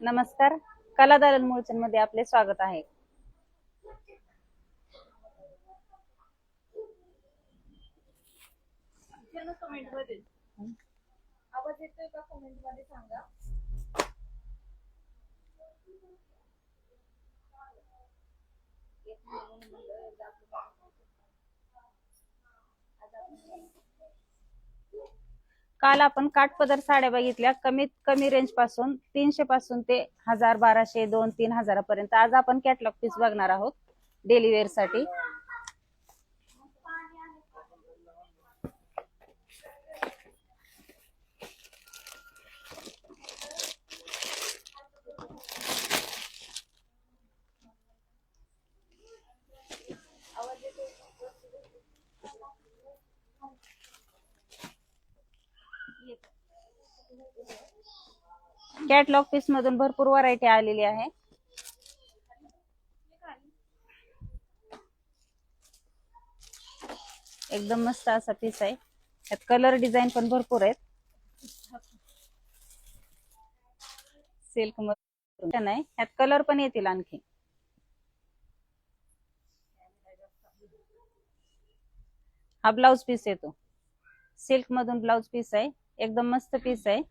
नमस्कार. कला दालन मुळचंद मध्ये आपले स्वागत आहे. कमेंट मध्ये आवाज येतोय का? कमेंट मध्ये सांगा. काल आपण काठपदर साड्या बघितल्या कमीत कमी रेंज पासून 300 पासून ते 1000, 1200, 2-3 पर्यंत. आज आपण कॅटलॉग पीस बघणार आहोत डेली वेअर साठी. कॅटलॉग पीस मधून भरपूर व्हरायटी आलेली आहे. एकदम मस्त असा पीस आहे. यात कलर डिझाईन पण भरपूर आहेत. सिल्क मध्ये नाही, यात कलर पण येतील आणखी. हा ब्लाउज पीस येतो. सिल्क मधून ब्लाउज पीस आहे. एकदम मस्त पीस आहे.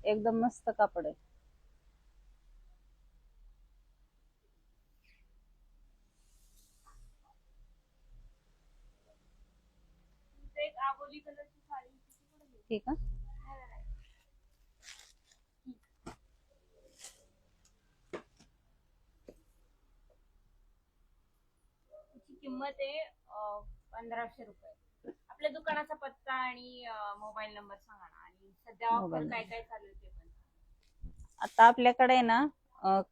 एकदम मस्त कापड आहे. एक आबोली कलरची साडी ठीक आहे. किंमत आहे 1500 रुपये. आपल्या दुकानाचा पत्ता आणि मोबाईल नंबर सांगा ना, आणि सध्या ऑफर काय काय चालू आहे ते पण. आता आपल्याकडे ना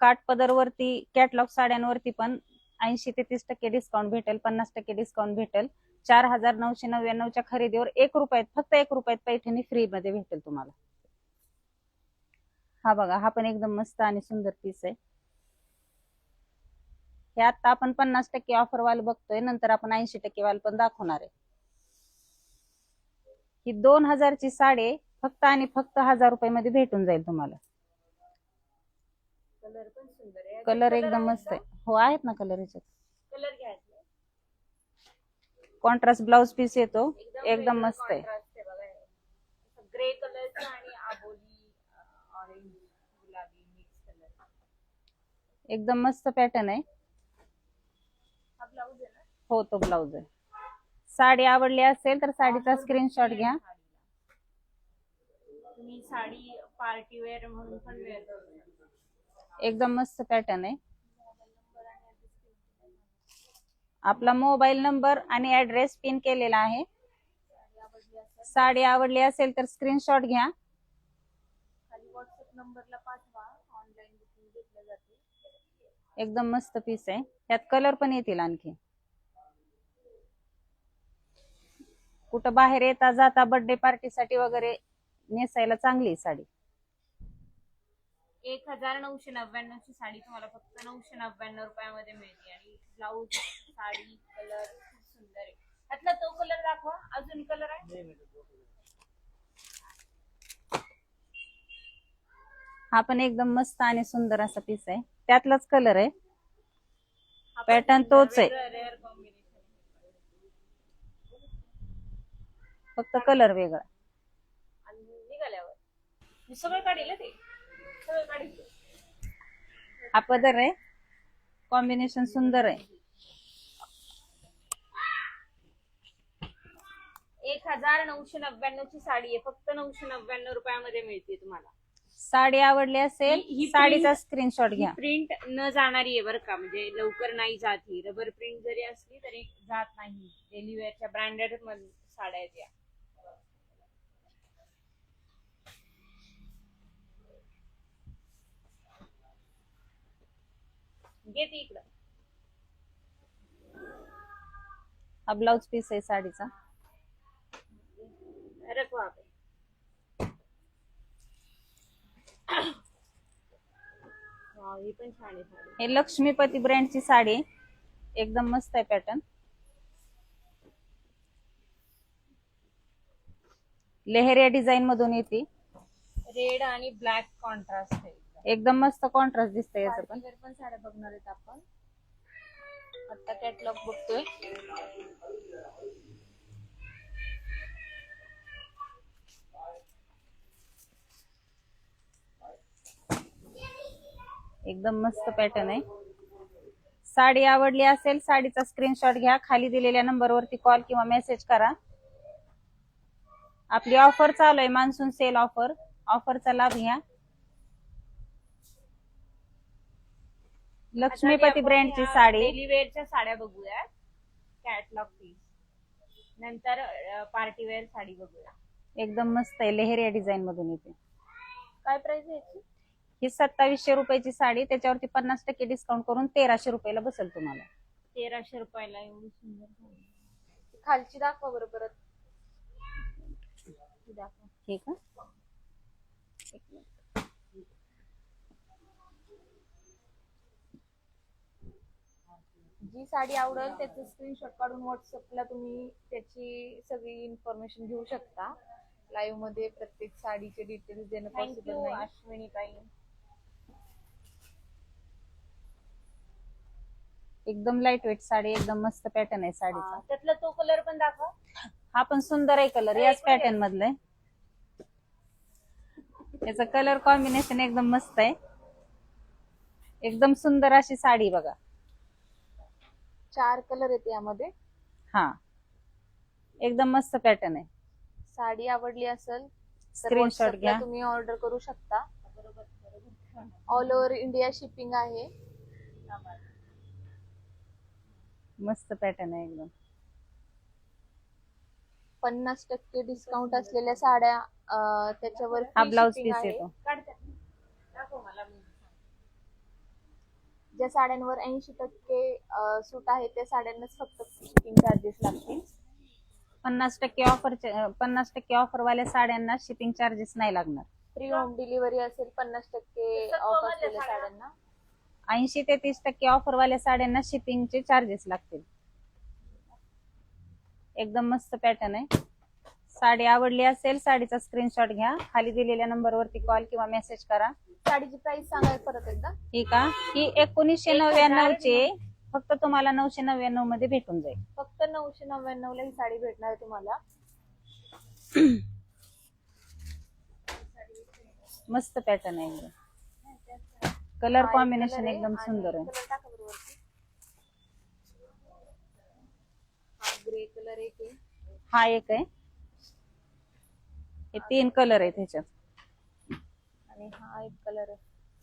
काठपदर वरती कॅटलॉग साड्यांवरती पण 80 ते 30% डिस्काउंट भेटेल, 50% डिस्काउंट भेटेल. 4999च्या खरेदीवर फक्त 1 रुपयात पैठणी फ्री मध्ये भेटेल तुम्हाला. हा बघा, हा पण एकदम मस्त आणि सुंदर पीस आहे. हे आता आपण 50% ऑफर वाल बघतोय, नंतर आपण 80% वाल पण दाखवणार आहे. ही 2000 ची साडी फक्त आणि फक्त 1000 रुपये मध्ये भेटून जाईल तुम्हाला. कलर पण सुंदर आहे. कलर एकदम मस्त आहे. हो, आहेत ना कलर याच्यात. कलर घ्यायचे. कॉन्ट्रास्ट ब्लाउज पीस येतो. एकदम मस्त आहे. ग्रे कलरचा आणि आबोली ऑरेंज गुलाबी मिक्स कलर. एकदम मस्त पॅटर्न आहे. हा ब्लाउज आहे ना? हो, तो ब्लाउज आहे. साडी आवडली असेल तर साडीचा स्क्रीनशॉट घ्या. तुम्ही साडी पार्टी वेअर म्हणून पण वेअर करू शकता. एकदम मस्त पॅटर्न आहे. आपला मोबाईल नंबर आणि ऍड्रेस पिन केलेला आहे. साडी आवडली असेल तर स्क्रीनशॉट घ्या. खाली व्हॉट्सअप नंबरला पाठवा. ऑनलाईन बुकिंग घेतलं जाते. एकदम मस्त पीस आहे. त्यात कलर पण येतील आणखी. कुठं बाहेर येता जाता बर्थडे पार्टीसाठी वगैरे नेसायला चांगली साडी. 1999 ची साडी तुम्हाला फक्त 999 रुपयामध्ये मिळते. आणि ब्लाउज, साडी, कलर खूप सुंदर आहे. त्यातला तो कलर दाखवा. अजून कलर आहे? हा पण एकदम मस्त आणि सुंदर असा पीस आहे. त्यातलाच कलर आहे. पॅटर्न तोच आहे, रेअर कॉम्बिनेशन. फक्त कलर वेगळा. आणि निघाल्यावर मी सगळं काढेल ते. सगळं काढेल. हा पदर आहे. कॉम्बिनेशन सुंदर आहे. 1999 ची साडी आहे. फक्त 999 रुपयामध्ये मिळते तुम्हाला. साडी आवडली असेल ही साडीचा स्क्रीनशॉट घ्या. प्रिंट न जाणारी आहे बरं का, म्हणजे लवकर नाही जात. ही रबर प्रिंट जरी असली तरी जात नाही. डेली वेअरच्या ब्रँडेड साड्या आहेत या. घेते इकडं. हा ब्लाउज पीस आहे साडीचा. रखवा पे. ही पण छान आहे साडी. हे लक्ष्मीपती ब्रँडची साडी. एकदम मस्त आहे पॅटर्न. लेहरिया डिझाईन मधून येते. रेड आणि ब्लॅक कॉन्ट्रास्ट आहे. एकदम मस्त कॉन्ट्रास्ट दिसतंय याचं पण. पार्टीवेअर पण साड्या बघणार आहेत आपण. आता कॅटलॉग बघतोय. एकदम मस्त पॅटर्न आहे. साडी आवडली असेल साडीचा स्क्रीनशॉट घ्या, खाली दिलेल्या नंबरवरती कॉल किंवा मेसेज करा. आपली ऑफर चालू आहे, मान्सून सेल ऑफर. ऑफरचा लाभ घ्या. लक्ष्मीपती ब्रँडची साडी. डेली वेअरच्या साड्या बघूयात. Catalogue piece. नंतर पार्टीवेअर साडी बघूया. एकदम मस्त आहे, लेहरिया डिझाईन मधून येते. काय प्राइस आहे याची? ही 2700 रुपयाची साडी, त्याच्यावरती 50% डिस्काउंट करून 1300 रुपयाला बसेल तुम्हाला. 1300 रुपयाला एवढी सुंदर साडी. खालची दाखवा बरं परत. दाखवा. ठीक आहे. जी साडी आवडेल त्याचे स्क्रीनशॉट काढून व्हॉट्सअपला तुम्ही त्याची सगळी इन्फॉर्मेशन घेऊ शकता. लाईव्ह मध्ये प्रत्येक साडीचे डिटेल्स देणं पॉसिबल नाही. अश्विनी ताई. एकदम लाईट वेट साडी, एकदम मस्त पॅटर्न आहे साडीचा. त्यातला तो कलर पण दाखवा. हा पण सुंदर आहे कलर, याच पॅटर्न मधला आहे. याचा कलर कॉम्बिनेशन एकदम मस्त आहे. एकदम सुंदर अशी साडी बघा. 4 कलर आहेत यामध्ये. हा, एकदम मस्त पॅटर्न आहे. साडी आवडली असेल स्क्रीनशॉट घ्या. तुम्ही ऑर्डर करू शकता. ऑल ओव्हर इंडिया शिपिंग आहे. मस्त पॅटर्न आहे एकदम. 50% डिस्काउंट असलेल्या साड्या त्याच्यावर हा ब्लाउज पीस येतो. ज्या साड्यांवर 80% सूट आहे त्या साड्यांनाच फक्त शिपिंग चार्जेस लागतील. 50% ऑफर वाल्या साड्यांना शिपिंग चार्जेस नाही लागणार. फ्री होम डिलिव्हरी असेल 50% ऑफ असलेल्या साड्यांना. 80 ते 30% ऑफर वाल्या साड्यांना शिपिंगचे चार्जेस लागतील. एकदम मस्त पॅटर्न आहे. साडी आवडली असेल साडीचा स्क्रीनशॉट घ्या, खाली दिलेल्या नंबरवरती कॉल किंवा मेसेज करा. साडीची प्राइस सांगा परत एकदा. ठीक आहे. ही 1999 ची, फक्त तुम्हाला 999 मध्ये भेटून जाईल. फक्त 999 ला ही साडी भेटणार आहे तुम्हाला. मस्त पॅटर्न आहे एकदम. कलर कॉम्बिनेशन एकदम सुंदर आहे. ग्रे कलर एक आहे. हा एक आहे. हे 3 कलर आहेत ह्याच्यात. आणि हा एक कलर आहे.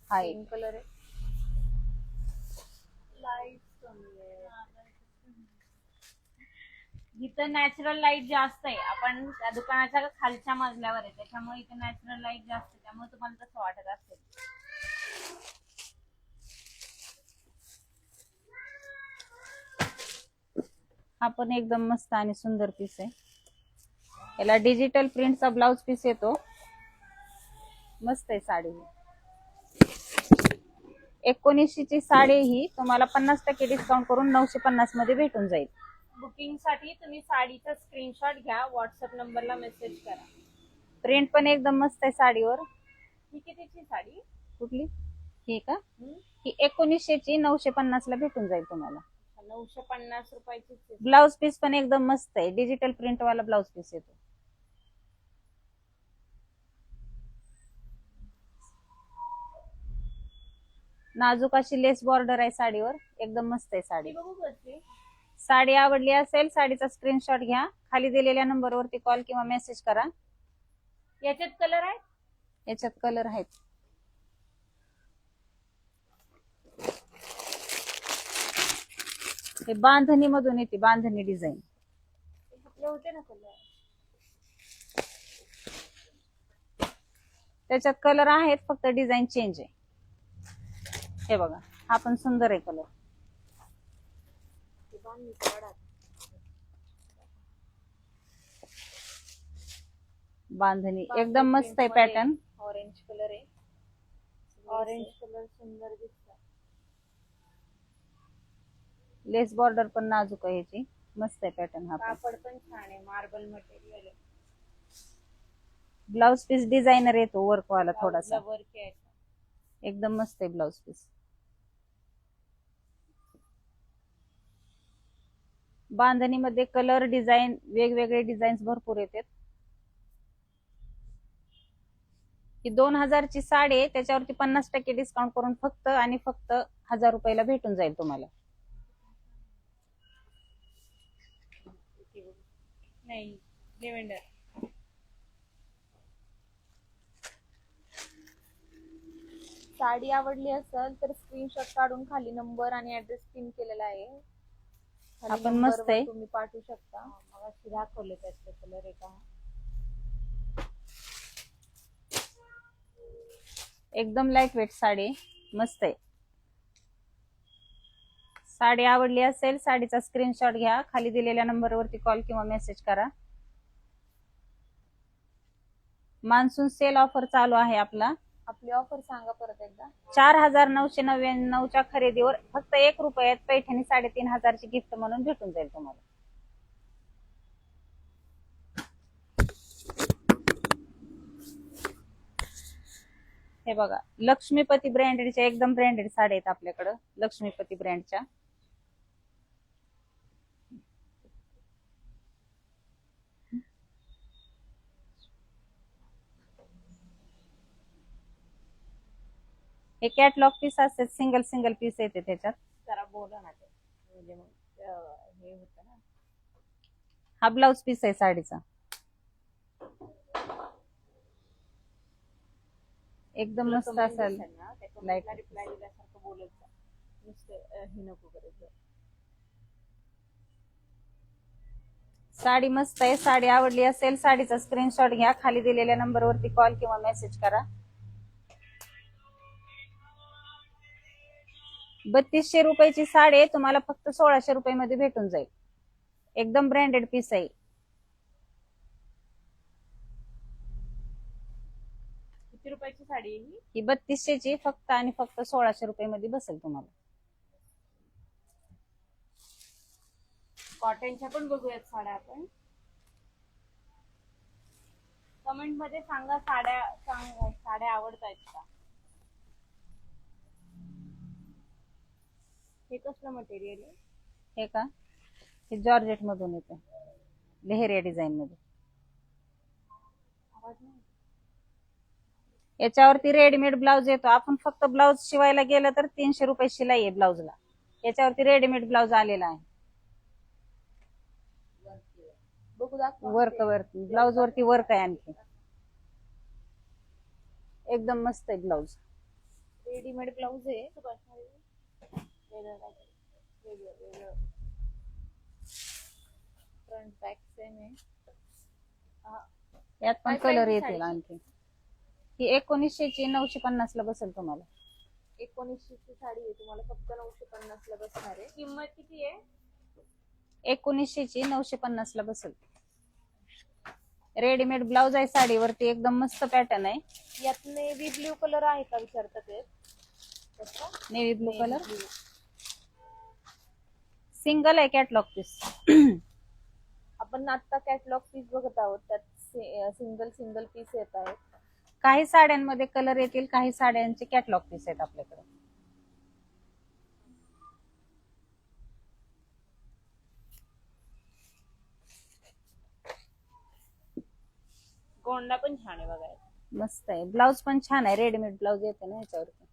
हा एक एक कलर आहे. लाईट इथं नॅचरल लाईट जास्त आहे. आपण त्या दुकानाच्या खालच्या मजल्यावर आहे त्याच्यामुळे इथे नॅचरल लाईट जास्त आहे, त्यामुळे तुम्हाला तसं वाटत असेल. हा पण एकदम मस्त आणि सुंदर पीस आहे. याला डिजिटल प्रिंटचा ब्लाउज पीस येतो. मस्त आहे साडी. 1900 ची साडी ही तुम्हाला 50% डिस्काउंट करून 950 मध्ये भेटून जाईल. बुकिंग साठी तुम्ही साडीचा स्क्रीनशॉट घ्या, व्हॉट्सअप नंबरला मेसेज करा. प्रिंट पण एकदम मस्त आहे साडीवर. ही कितीची साडी? कुठली? ही का? ही 1900 ची 950 ला भेटून जाईल तुम्हाला. 950 रुपयाची. ब्लाउज पीस पण एकदम मस्त आहे, डिजिटल प्रिंट वाला ब्लाउज पीस येतो. नाजूक अशी लेस बॉर्डर आहे साडीवर, एकदम मस्त आहे साडी. साडी आवडली असेल साडीचा स्क्रीनशॉट घ्या, खाली दिलेल्या नंबरवरती कॉल किंवा मेसेज करा. याच्यात कलर आहे. याच्यात कलर आहेत. हे बांधणी मधून येते, बांधणी डिझाईन. आपले होते ना कलर. त्याच्यात कलर आहेत, फक्त डिझाईन चेंज आहे. हे बघा, हा पण सुंदर आहे कलर. बांधणी एकदम मस्त आहे पॅटर्न. ऑरेंज कलर आहे. ऑरेंज कलर सुंदर दिसतो. लेस बॉर्डर पण नाजूक आहे ह्याची, मस्त आहे पॅटर्न हा पण. कापड पण छान आहे, मार्बल मटेरियल आहे. ब्लाउज पीस डिझायनर येतो वर्क वाला थोडासा, वर्क आहे. एकदम मस्त आहे ब्लाउज पीस. बांधणीमध्ये कलर डिझाईन वेगवेगळे डिझाईन्स भरपूर येतात. ही 2000 ची साडी आहे, त्याच्यावरती 50% डिस्काउंट करून फक्त आणि फक्त 1000 रुपयाला भेटून जाईल तुम्हाला. नाही लेव्हेंडर. साडी आवडली असेल तर स्क्रीनशॉट काढून खाली नंबर आणि ऍड्रेस पिन केलेला आहे. खाली आपण number मस्त वर आहे. तुम्ही पाठवू शकता. मला दाखवले त्याचे कलर आहे का. एकदम लाईट वेट साडी आहे, मस्त आहे. साडी आवडली असेल साडीचा स्क्रीनशॉट घ्या, खाली दिलेल्या नंबरवरती कॉल किंवा मेसेज करा. मान्सून सेल ऑफर चालू आहे आपला. आपली ऑफर सांगा परत एकदा. 4999च्या खरेदीवर फक्त 1 रुपयात पैठणी 3500 ची गिफ्ट म्हणून भेटून जाईल तुम्हाला. हे बघा, लक्ष्मीपती ब्रँडेडच्या एकदम ब्रँडेड साड्या आहेत आपल्याकडं, लक्ष्मीपती ब्रँडच्या. हे कॅटलॉग पीस असतात, सिंगल सिंगल पीस येते त्याच्यात. जरा बोला ना ते, म्हणजे मग हे होतं ना. हा ब्लाउज पीस आहे साडीचा, एकदम मस्त असेल. लाईट रिप्लाय दिल्यासारखं बोलत जा, नुसतं हे नको करत जा. साडी मस्त आहे. साडी आवडली असेल साडीचा स्क्रीनशॉट घ्या, खाली दिलेल्या नंबरवरती कॉल किंवा मेसेज करा. 3200 रुपयाची साडी आहे, तुम्हाला फक्त 1600 रुपयामध्ये भेटून जाईल. एकदम ब्रँडेड पीस आहे. किती रुपयाची साडी आहे ही? ही 3200 ची फक्त आणि फक्त 1600 रुपयामध्ये बसेल तुम्हाला. कॉटनच्या पण बघूयात साड्या आपण. कमेंट मध्ये सांगा साड्या आवडतायत का. हे कसलं मटेरियल आहे? हे का, हे जॉर्जेट मधून येते, लेहरिया डिझाईन मध्ये. आवाज नाही. याच्यावरती रेडीमेड ब्लाउज येतो. आपण फक्त ब्लाउज शिवायला गेलं तर 300 रुपये शिलाई आहे ब्लाउजला. याच्यावरती रेडीमेड ब्लाउज आलेला आहे. बघू दाखवा. वर्क वरती ब्लाउज वरती वर्क आहे आणखी, एकदम मस्त आहे ब्लाउज. रेडीमेड ब्लाऊज आहे. फ्रंट बॅक सेम आहे. यात पण काय कलर प्राइस येतील साडीची? आणखी. ही 1900 ची 950 ला बसेल तुम्हाला. 1900 ची साडी आहे, तुम्हाला फक्त 950 ला बसणार आहे. किंमत किती आहे? 1900 ची 950 ला बसेल. रेडीमेड ब्लाउज आहे साडीवरती, एकदम मस्त पॅटर्न आहे. यात नेव्ही ब्ल्यू कलर आहे का विचारतात ते. नेव्ही ब्लू कलर सिंगल आहे कॅटलॉग पीस. आपण आता कॅटलॉग पीस बघत आहोत, त्यात सिंगल सिंगल पीस येत आहेत. काही साड्यांमध्ये कलर येतील, काही साड्यांचे कॅटलॉग पीस आहेत आपल्याकडे. गोंडा पण छान आहे बघायला. मस्त आहे. ब्लाउज पण छान आहे, रेडीमेड ब्लाउज येते ना याच्यावरती.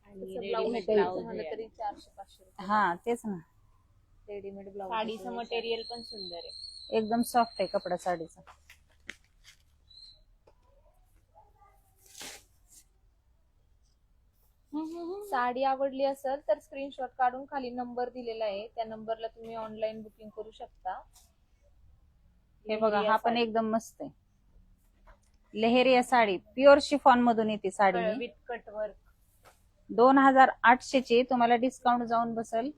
आणि तसं रेडीमेड ब्लाऊज ब्लाउज म्हणलं तरी 400-500 रुपये. हा तेच ना, रेडीमेड ब्लाऊज साडीचं मटेरियल पण सुंदर आहे. एकदम सॉफ्ट आहे कपडा साडीचा. साडी आवडली असेल तर स्क्रीनशॉट काढून खाली नंबर दिलेला आहे, त्या नंबरला तुम्ही ऑनलाईन बुकिंग करू शकता. हे बघा, हा पण एकदम मस्त आहे. लेहरिया साडी प्युअर शिफॉन मधून येते साडी ही. With cut work. 2800 ची तुम्हाला डिस्काउंट जाऊन बसेल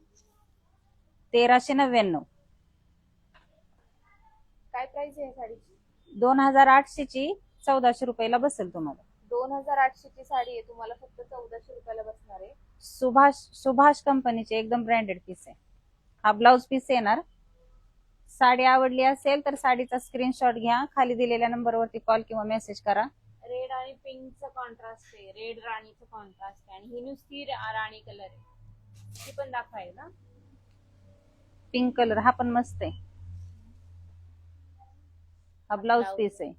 1399. काय प्राइस आहे साडीची? 2800 ची 1400 रुपयाला बसेल तुम्हाला. 2800 ची साडी आहे, तुम्हाला फक्त 1400 रुपयाला बसणार आहे. सुभाष कंपनीचे एकदम ब्रँडेड पीस आहे. हा ब्लाउज पीस येणार. साडी आवडली असेल तर साडीचा स्क्रीनशॉट घ्या, खाली दिलेल्या नंबरवरती कॉल किंवा मेसेज करा. रेड आणि पिंकचं कॉन्ट्रास्ट आहे, रेड राणीचं कॉन्ट्रास्ट आहे, आणि ही नुसती राणी कलर आहे. ती पण दाखवायला ना. पिंक कलर हा पण मस्त आहे. हा ब्लाउज पीस आहे.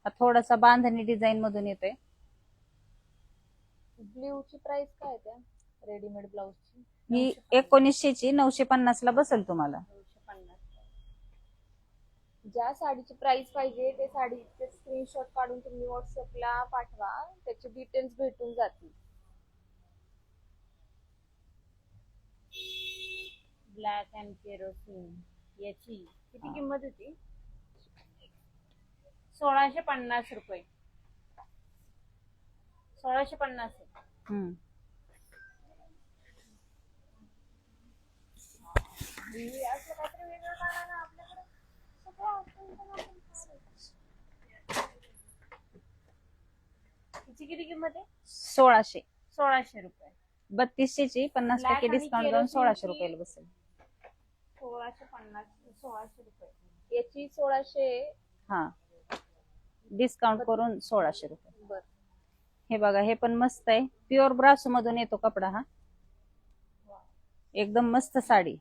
हा थोडासा बांधणी डिझाईन मधून येतोय. ब्ल्यू ची प्राइस काय आहे त्या रेडीमेड ब्लाउजची? ही 1900 ची 950 ला बसेल तुम्हाला. 950. ज्या साडीची प्राइस पाहिजे ते साडीचे स्क्रीनशॉट काढून तुम्ही व्हॉट्सअपला पाठवा, त्याचे डिटेल्स भेटून जातील. ब्लॅक अँड केरोसिन याची किती किंमत होती? 1650 रुपये. 1650. हम्म. असं काहीतरी वेगळं काढा ना आपल्याकडे. सगळं option पण आपण काढू. तिची किती किंमत आहे? 1600. 1600 रुपये. 3200 ची 50% Black आणि डिस्काउंट देऊन केरोसिनची 1600 रुपयाला बसेल. 1650, 1600 रुपये. याची 1600. हा डिस्काउंट करून 1600 रुपये. बर. हे बघा, हे पण मस्त आहे. प्युअर ब्रासो मधून येतो कपडा हा. एकदम मस्त साडी.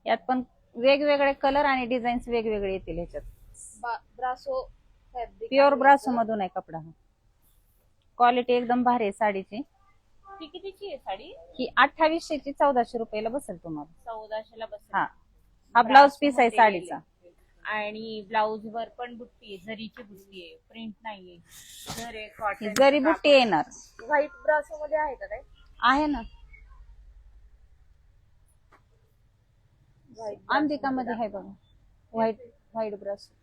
यात पण वेगवेगळे कलर आणि डिझाईन्स वेगवेगळे येतील ह्याच्यात. ब्रासो फॅब्रिक. प्युअर ब्रासो मधून आहे कपडा हा. क्वालिटी एकदम भारी आहे साडीची. ती कितीची आहे साडी? ही 2800 ची 1400 रुपयाला बसेल तुम्हाला. 1400 ला बसेल. हा हा ब्लाउज पीस आहे साडीचा. आणि ब्लाउज वर पण बुट्टी आहे, जरीची बुट्टी आहे, प्रिंट नाहीये. जर ही कॉटन जरी बुट्टी येणार. व्हाईट ब्रासो मध्ये आहे का काय? आहे ना, व्हाईट अंबिका मध्ये आहे बघा. व्हाईट व्हाईट ब्रासो.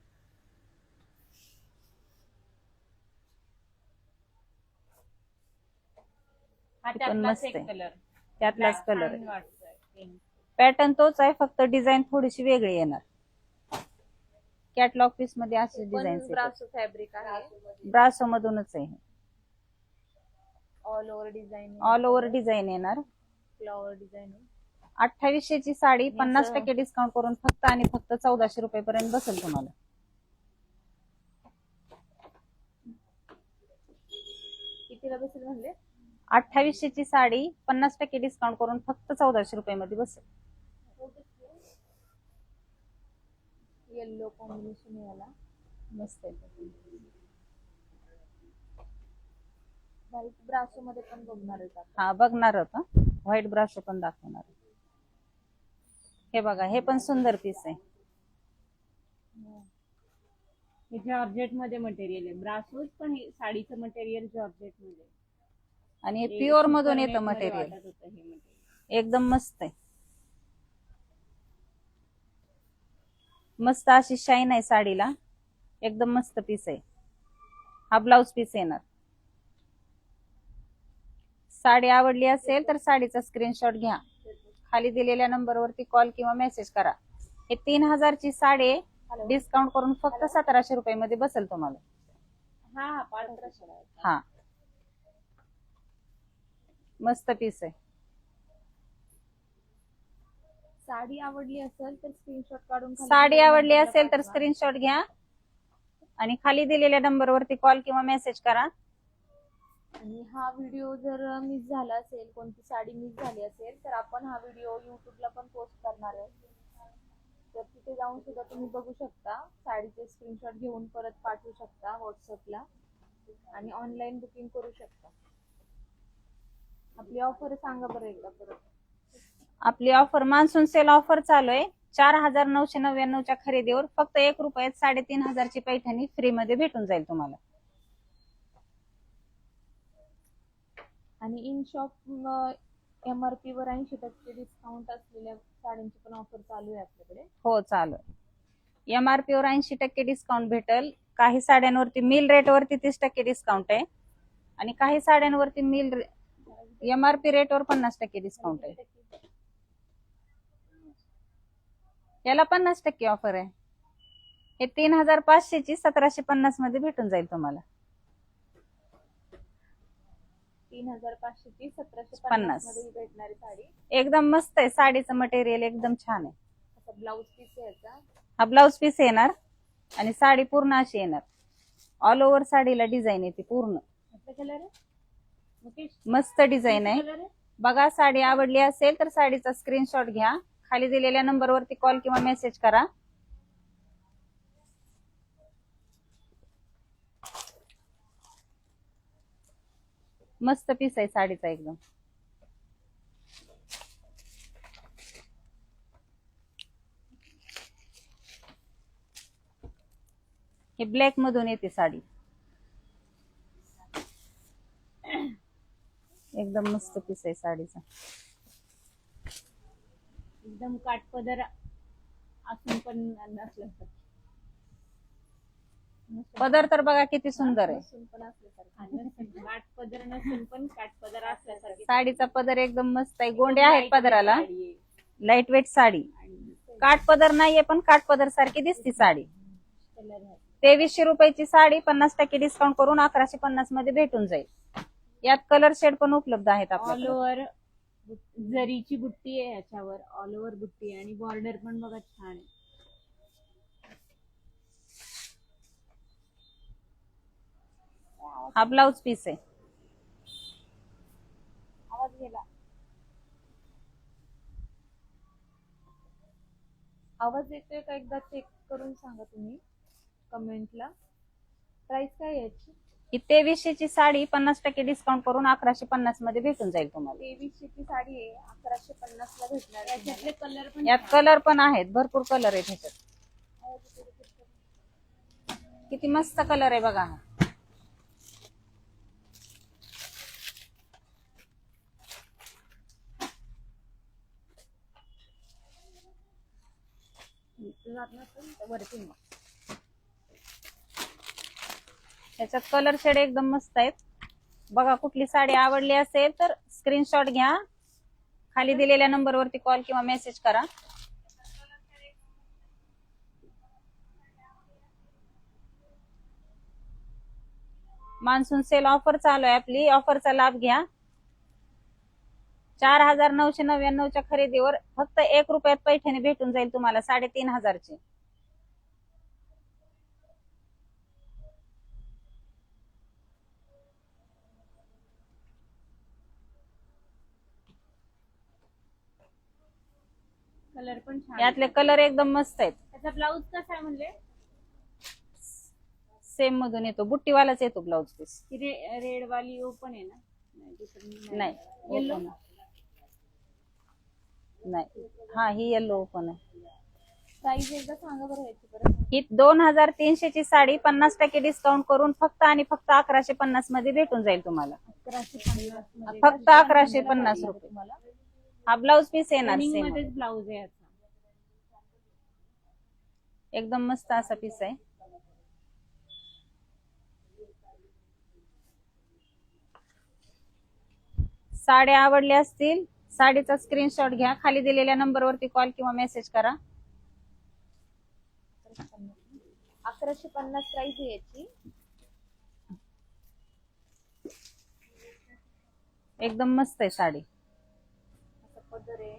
हा ती पण त्यातलाच मस्त एक आहे. कलर. त्यातलाच कलर छान आहे. वाटतोय. पॅटर्न तोच आहे, फक्त डिझाईन थोडीशी वेगळी येणार. कॅटलॉग पीस मध्ये अशी डिझाईन ब्रासो फॅब्रिक आहे. ब्रासो मधूनच आहे. All over design. All over design येणार. Flower design. 2800 ची साडी 50% डिस्काउंट करून फक्त आणि फक्त 1400 रुपयापर्यंत बसेल तुम्हाला. कितीला बसेल म्हणले? 2800 ची साडी 50% डिस्काउंट करून फक्त 1400 रुपयामध्ये बसेल. येल्लो कॉम्बिनेशन याला मस्त आहे. व्हाईट ब्रासो मध्ये पण बघणार आहेत आपण. हा बघणार होता. व्हाईट ब्रासो पण दाखवणार. हे बघा, हे पण सुंदर पीस आहे. हे जॉर्जेट मध्ये मटेरियल आहे. ब्रासोच पण हे साडीचं मटेरियल जॉर्जेट मध्ये. आणि प्युअर मधून येतं मटेरियल. एकदम मस्त आहे. मस्त अशी शाईन आहे साडीला. एकदम मस्त पीस आहे. हा ब्लाउज पीस येणार. साडी आवडली असेल तर साडीचा स्क्रीनशॉट घ्या, खाली दिलेल्या नंबरवरती कॉल किंवा मेसेज करा. हे 3000 ची साडी आहे. डिस्काउंट करून फक्त 1700 रुपयामध्ये बसेल तुम्हाला. हा 1500. हा मस्त पीस आहे. साडी आवडली असेल तर स्क्रीनशॉट काढून साडी आवडली असेल तर स्क्रीनशॉट घ्या आणि खाली दिलेल्या नंबरवरती कॉल किंवा मेसेज करा. आणि हा व्हिडिओ जर मिस झाला असेल, कोणती साडी मिस झाली असेल, तर आपण हा व्हिडिओ युट्यूबला पण पोस्ट करणार आहे. तर तिथे जाऊन सुद्धा तुम्ही बघू शकता. साडीचे स्क्रीनशॉट घेऊन परत पाठवू शकता व्हॉट्सअपला आणि ऑनलाईन बुकिंग करू शकता. आपली ऑफर सांगा बरं एकदा परत. आपली ऑफर मान्सून सेल ऑफर चालू आहे. 4999 च्या खरेदीवर फक्त 1 रुपयात 3500 ची पैठणी फ्री मध्ये भेटून जाईल तुम्हाला. आणि इन शॉप MRP वर 80% डिस्काउंट असलेल्या साड्यांची पण ऑफर चालू आहे आपल्याकडे. हो चालू आहे. MRP वर 80% डिस्काउंट भेटेल. काही साड्यांवरती मिल रेट वरती 30% डिस्काउंट आहे आणि काही साड्यांवरती MRP रेट वर 50% डिस्काउंट आहे. याला 50% ऑफर आहे. हे 3500 ची 1750 मध्ये भेटून जाईल तुम्हाला. 3500ची 1750 50. मध्ये ही भेटणारी साडी. एकदम मस्त आहे साडीचं मटेरियल, एकदम छान आहे. असा ब्लाऊज पीस आहे याचा. हा ब्लाउज पीस येणार आणि साडी पूर्ण अशी येणार. ऑल ओव्हर साडीला डिझाईन येते पूर्ण. कलर आहे मुकेश, मस्त डिझाईन आहे. कलर आहे. बघा, साडी आवडली असेल तर साडीचा स्क्रीनशॉट घ्या, खाली दिलेल्या नंबरवरती कॉल किंवा मेसेज करा. मस्त पीस आहे साडीचा एकदम. हे ब्लॅक मधून येते साडी. एकदम मस्त पीस आहे साडीचा. एकदम काटपदर असून पण नसल्यासारखं. पदर तर बघा किती सुंदर आहे. नसून पण असल्यासारखं. काटपदर नसून पण काटपदर असल्यासारखी साडीचा पदर एकदम मस्त आहे. गोंडे आहेत पदराला. साडी आहे. Light weight sari. काठ पदर नाहीये पण काठ पदर सारखी दिसती साडी. कलर आहे. 2300 रुपयाची साडी 50% डिस्काउंट करून 1150 मध्ये भेटून जाईल. यात कलर शेड पण उपलब्ध आहेत ऑल आपल्याकडे. ओव्हर जरीची बुट्टी आहे याच्यावर, ऑल ओव्हर बुट्टी आहे आणि बॉर्डर पण बघा छान आहे. हा ब्लाउज पीस आहे. आवाज गेला. आवाज येतोय का एकदा चेक करून सांगा तुम्ही कमेंटला. प्राइस काय आहे याची? ही 2300 ची साडी 50% डिस्काउंट करून 1150 मध्ये भेटून जाईल तुम्हाला. 2300ची साडी आहे, 1150 ला भेटणार आहे. याच्यातले कलर पण यात कलर पण आहेत, भरपूर कलर आहेत ह्याच्यात. किती मस्त कलर आहे बघा हा. वरती मग. ह्याच्यात कलर शेड एकदम मस्त आहेत. बघा, कुठली साडी आवडली असेल तर स्क्रीनशॉट घ्या, खाली दिलेल्या नंबरवरती कॉल किंवा मेसेज करा. मान्सून सेल ऑफर चालू आहे आपली. ऑफरचा लाभ घ्या. 4999च्या खरेदीवर फक्त 1 रुपयात पैठणी भेटून जाईल तुम्हाला 3500ची. कलर पण छान आहे. यातले कलर एकदम मस्त आहेत. त्याचा ब्लाऊज कसा आहे म्हणले? सेम मधून येतो, बुट्टीवालाच येतो ब्लाउज पीस. रेड वाली ओपन आहे ना? नाही, दुसरी नाही, येलो open आहे. नाही, हा ही येलो ओपन आहे. प्राइस एकदा सांगा बरं याची परत. ही 2300 ची साडी 50% डिस्काउंट करून फक्त आणि फक्त 1150 मध्ये भेटून जाईल तुम्हाला. 1150 मध्ये. फक्त 1150 रुपये. तुम्हाला हा ब्लाउज पीस येणार रनिंग सेम. मध्येच ब्लाऊज आहे याचा. एकदम मस्त असा पीस आहे. साड्या आवडल्या असतील, साडीचा स्क्रीनशॉट घ्या, खाली दिलेल्या नंबरवरती कॉल किंवा मेसेज करा. 1150 प्राइस आहे याची. एकदम मस्त आहे साडी. असा पदर आहे.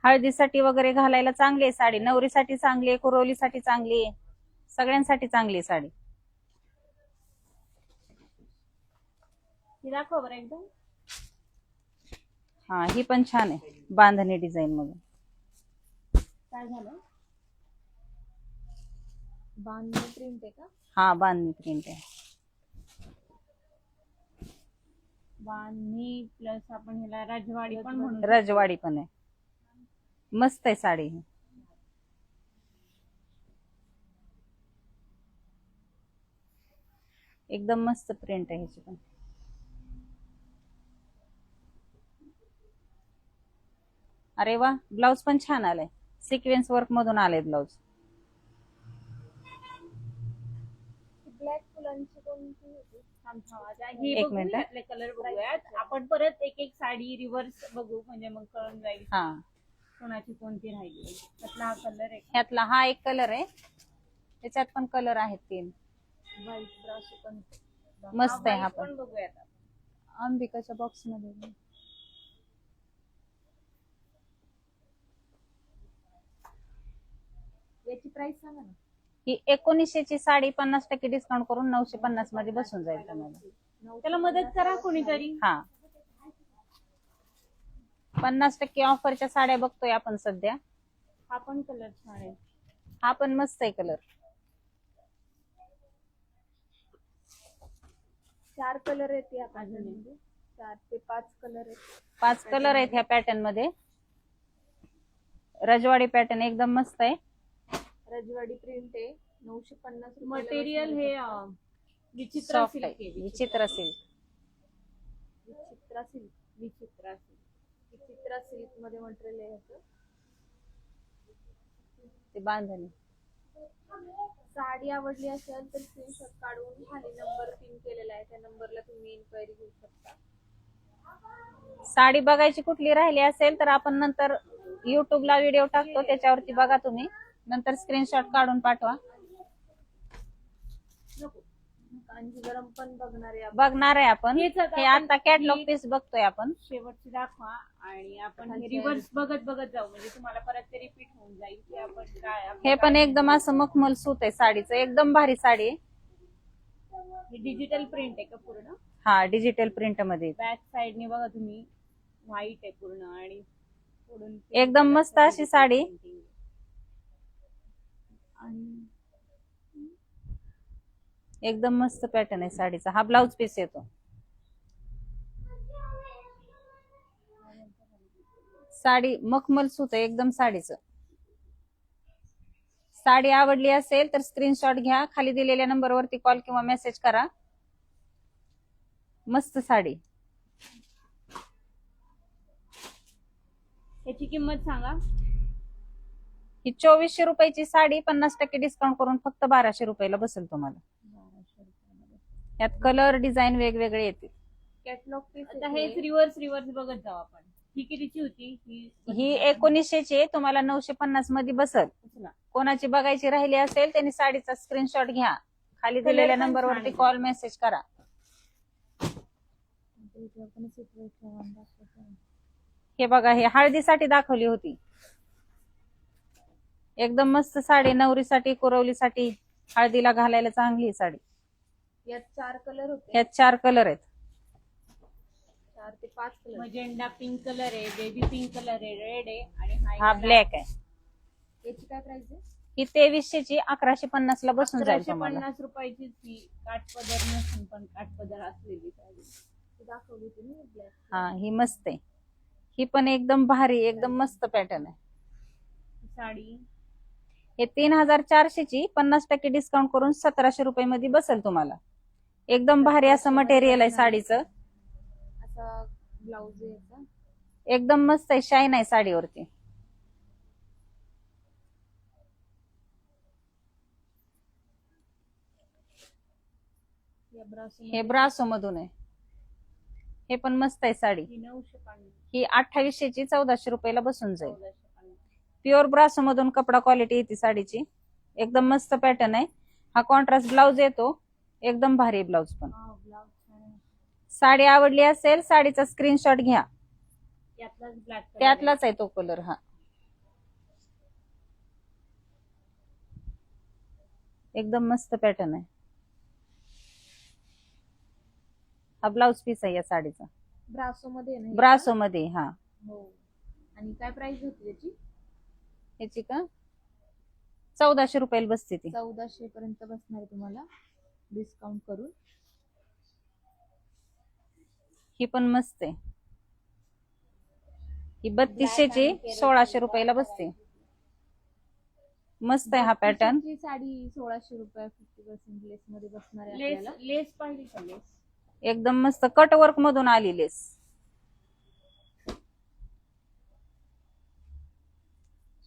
हळदीसाठी वगैरे घालायला चांगली आहे साडी. नवरीसाठी चांगली आहे, कुरवलीसाठी चांगली आहे, सगळ्यांसाठी चांगली आहे साडी. ही दाखव बरं एकदम. हा, ही पण छान आहे बांधणी डिझाईन मधून. काय झालं? बांधणी प्रिंट आहे का? हा, बांधणी प्रिंट आहे. बांधणी प्लस आपण ह्याला राजवाडी पण म्हणू. रजवाडी पण आहे. मस्त आहे साडी ही. एकदम मस्त प्रिंट आहे ह्याची पण. अरे वा, ब्लाउज पण छान आलाय. सिक्वेन्स वर्क मधून आलाय ब्लाउज. ब्लॅक फुलांची कोणती होती? ही एक बघू, मिनिट. यातले कलर बघूयात आपण. परत एक एक साडी रिव्हर्स बघू, म्हणजे मग कळून जाईल हा, कोणाची कोणती राहिली. त्यातला हा कलर आहे. ह्यातला हा एक कलर आहे. त्याच्यात पण कलर आहेत 3. व्हाईट ब्रास पण. मस्त आहे हा white पण. बघूयात आपण. अंबिकाच्या बॉक्स मध्ये याची प्राइस सांगा ना. ही 1900 ची साडी 50% डिस्काउंट करून 950 मध्ये बसून जाईल तुम्हाला. त्याला मदत करा कोणीतरी. हा 50% ऑफरच्या साड्या बघतोय आपण सध्या. हा पण कलर छान आहे. हा पण मस्त आहे कलर. 4 कलर आहेत या pattern मध्ये. 4 ते 5 कलर आहेत. 5 कलर आहेत ह्या पॅटर्न मध्ये. रजवाडी पॅटर्न एकदम मस्त आहे. रजवाडी प्रिंट आहे. 950 रुपयाला मटेरियल बसणार हे आहे. विचित्र सॉफ्ट सिल्क आहे. आहे. विचित्र सिल्क. विचित्रा सिल्क. विचित्र सिल्क. विचित्रा सिल्क मध्ये मटेरियल आहे ह्याचं. ते बांधणी. साडी आवडली असेल तर स्क्रीनशॉट काढून खाली नंबर पिन केलेला आहे त्या नंबरला तुम्ही इन्क्वायरी घेऊ शकता. साडी बघायची कुठली राहिली असेल तर आपण नंतर युट्यूबला व्हिडिओ टाकतो त्याच्यावरती बघा तुम्ही. नंतर स्क्रीनशॉट काढून पाठवा. कांजीवरम पण बघणार आहे आपण. बघणार आहे आपण. हेच आता हे आपण आता कॅटलॉग ही पीस बघतोय आपण. शेवटची दाखवा आणि आपण अच्छा. रिव्हर्स बघत बघत जाऊ म्हणजे तुम्हाला परत ते रिपीट होऊन जाईल की आपण काय हे पण एकदम असं मखमल सूत आहे साडीचं. एकदम भारी साडी आहे. डिजिटल प्रिंट आहे का पूर्ण. हा डिजिटल प्रिंट मध्ये बॅक साइडने बघा तुम्ही व्हाईट आहे पूर्ण आणि पुढून एकदम मस्त अशी साडी. आणि एकदम मस्त पॅटर्न आहे साडीचा. हा ब्लाउज पीस येतो. साडी मखमल सूत आहे एकदम साडीचं. साडी आवडली असेल तर स्क्रीनशॉट घ्या. खाली दिलेल्या नंबरवरती कॉल किंवा मेसेज करा. मस्त साडी. याची किंमत सांगा. ही 2400 रुपयाची साडी 50% डिस्काउंट करून फक्त 1200 रुपयाला बसेल तुम्हाला. यात कलर डिझाईन वेगवेगळे येतील. कॅटलॉग पीस आता हेच रिव्हर्स बघत जाऊ आपण. ही कितीची होती ही 1900 ची आहे. तुम्हाला 950 मध्ये बसल. उचला. कोणाची बघायची राहिली असेल त्यांनी साडीचा स्क्रीनशॉट घ्या. खाली Color दिलेल्या पण छान नंबरवरती आहे. कॉल मेसेज करा. हे बघा हे हळदीसाठी दाखवली होती. एकदम मस्त साडी. नवरीसाठी कुरवलीसाठी हळदीला घालायला चांगली आहे साडी. यात 4 कलर होते. ह्यात 4 कलर आहेत. 4 ते 5 कलर. मजेंडा पिंक कलर आहे, बेबी पिंक कलर आहे, रेड आहे आणि हा ब्लॅक आहे. याची काय प्राइस आहे. ही 2300 ची 1150 ला बसून जाईल तुम्हाला. 1150 रुपयाची ती काठपदर नसून पण काठपदर असलेली साडी. ती दाखवली होती ना ब्लॅक. हा ही मस्त आहे. ही पण एकदम भारी एकदम मस्त पॅटर्न आहे. ही साडी हे 3400 ची 50% डिस्काउंट करून 1700 रुपये मध्ये बसेल तुम्हाला. एकदम भारी असं मटेरियल आहे साडीचं. असा ब्लाउज आहे याचा. एकदम मस्त आहे. शाईन आहे साडीवरती. या ब्रासो हे ब्रासो मधून आहे. हे पण मस्त आहे साडी. ही 950 ही 2800 ची 1400 रुपयाला बसून जाईल. 1450. प्युअर ब्रासो मधून कपडा क्वालिटी येते साडीची. एकदम मस्त पॅटर्न आहे. हा कॉन्ट्रास्ट ब्लाउज येतो. एकदम भारी ब्लाउज पण. हा ब्लाउज छान आहे. साडी आवडली असेल साडीचा स्क्रीनशॉट घ्या. यातलाच ब्लॅक कलर त्यातलाच आहे तो कलर. हा एकदम मस्त पॅटर्न आहे. हा ब्लाउज पीस आहे या साडीचा. ब्रासो मध्ये आहे ना हे? ब्रासो मध्ये. हा हो. आणि काय प्राइस होती त्याची. याची का 1400 रुपयाला बसते ती. 1400 पर्यंत बसणार आहे तुम्हाला डिस्काउंट करून. ही पण मस्त आहे. ही 3200 ची 1600 रुपयाला बसते. मस्त आहे हा पॅटर्न. ची साडी 1600 रुपये 50% लेस मध्ये बसणार आहे लेस आपल्याला. लेस पाहिजे का लेस. एकदम मस्त कट वर्क मधून आली लेस.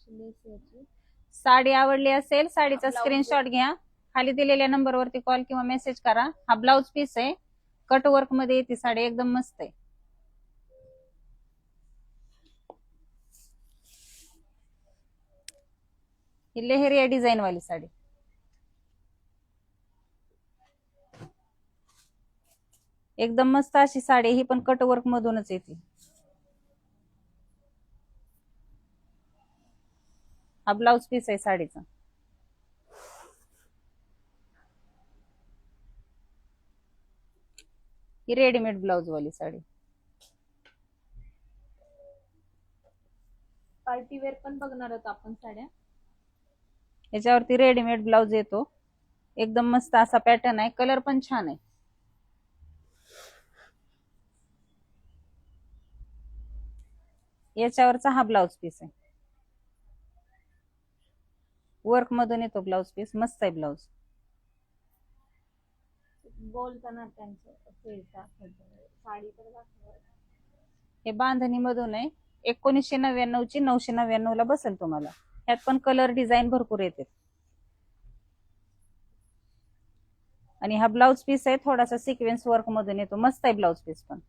लेस याची. साडी आवडली असेल साडीचा स्क्रीनशॉट घ्या. खाली दिलेल्या नंबरवरती कॉल किंवा मेसेज करा. हा ब्लाउज पीस आहे. कट वर्क मध्ये येते साडी. एकदम मस्त आहे. ही लेहरिया डिझाईन वाली साडी. एकदम मस्त अशी साडी, ही पण कटवर्क मधूनच येते. हा ब्लाउज पीस आहे साडीचा. ही रेडीमेड ब्लाउज वाली साडी. पार्टीवेअर पण बघणार आहोत आपण साड्या. याच्यावरती रेडीमेड ब्लाउज येतो. एकदम मस्त असा पॅटर्न आहे, कलर पण छान आहे. याच्यावरचा हा ब्लाउज पीस आहे. वर्क मधून येतो ब्लाउज पीस, मस्त आहे ब्लाउज. बोलताना त्यांचं साडी तर दाखवा. हे बांधणी मधून आहे. 1999 ची 999 ला बसेल तुम्हाला. ह्यात पण कलर डिझाईन भरपूर येते. आणि हा ब्लाउज पीस आहे, थोडासा सिक्वेन्स वर्क मधून येतो, मस्त आहे ब्लाउज पीस पण.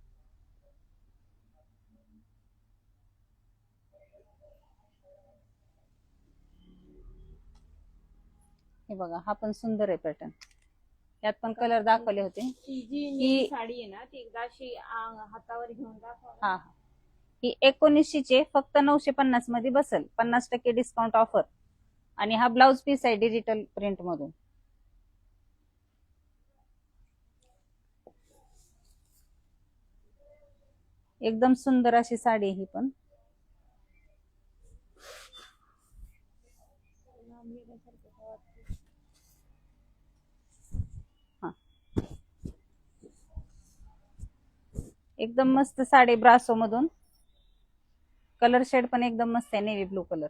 हे बघा, हा पण सुंदर आहे पॅटर्न. यात पण कलर दाखवले होते. ही जी नीली साडी आहे ना ती एकदा अशी हातावर घेऊन दाखवा. हा, ही 1900 चे फक्त 950 मध्ये बसेल, 50% डिस्काउंट ऑफर. आणि हा ब्लाउज पीस आहे डिजिटल प्रिंट मधून. एकदम सुंदर अशी साडी आहे ही पण. एकदम मस्त साडी ब्रासो मधून. कलर शेड पण एकदम मस्त आहे, नेव्ही ब्लू कलर.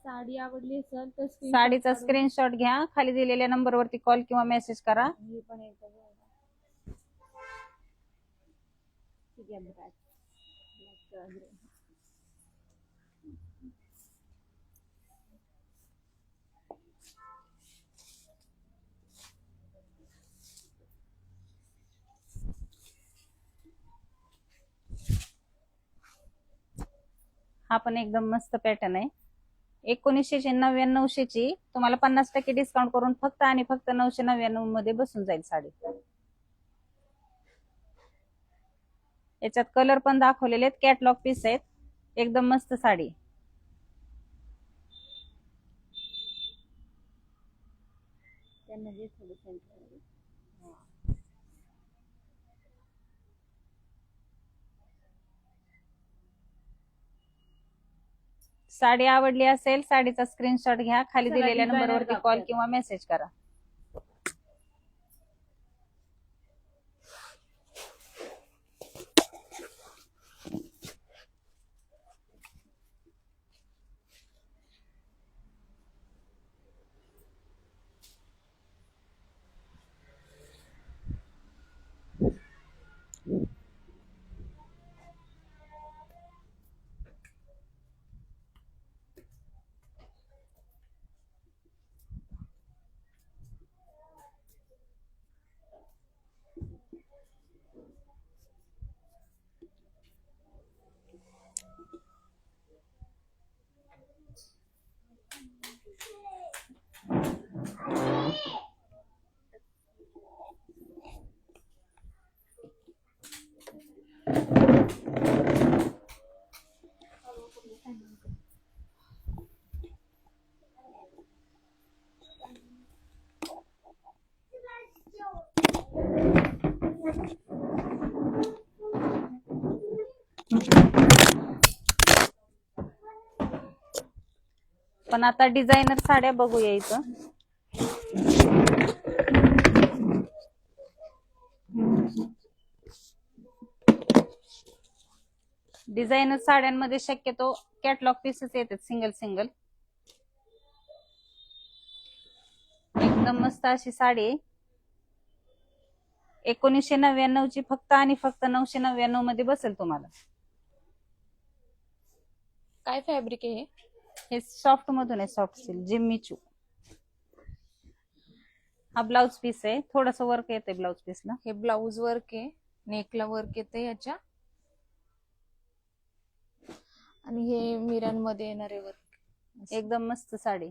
साडी आवडली असेल तर साडीचा स्क्रीनशॉट घ्या, खाली दिलेल्या नंबरवरती कॉल किंवा मेसेज करा. ही पण एकदा ठीक आहे. हा पण एकदम मस्त पॅटर्न आहे. 1999 ची तुम्हाला 50% डिस्काउंट करून फक्त आणि फक्त 999 मध्ये बसून जाईल साडी. याच्यात कलर पण दाखवलेले आहेत, कॅटलॉग पीस आहेत. एकदम मस्त साडी. त्यांना जे थोडं सेंटर साडी आवडली असेल, साडीचा स्क्रीनशॉट घ्या, खाली चला, दिलेल्या designer नंबरवरती कॉल दाखवूयात. किंवा मेसेज करा. पण आता डिझायनर साड्या बघूया इथं. डिझायनर साड्यांमध्ये शक्यतो कॅटलॉग पीसेस येतात, सिंगल सिंगल. एकदम मस्त अशी साडी 1999 ची फक्त आणि फक्त 999 मध्ये बसेल तुम्हाला. काय फॅब्रिक आहे हे सॉफ्ट मधून आहे, सॉफ्ट सिल्क जिम्मीचू. हा ब्लाउज पीस आहे, थोडस वर्क येते ब्लाउज पीसला. हे ब्लाउज वर्क आहे, नेकला वर्क येते याच्या, आणि हे मिरांमध्ये येणारे वर्क. एकदम मस्त साडी.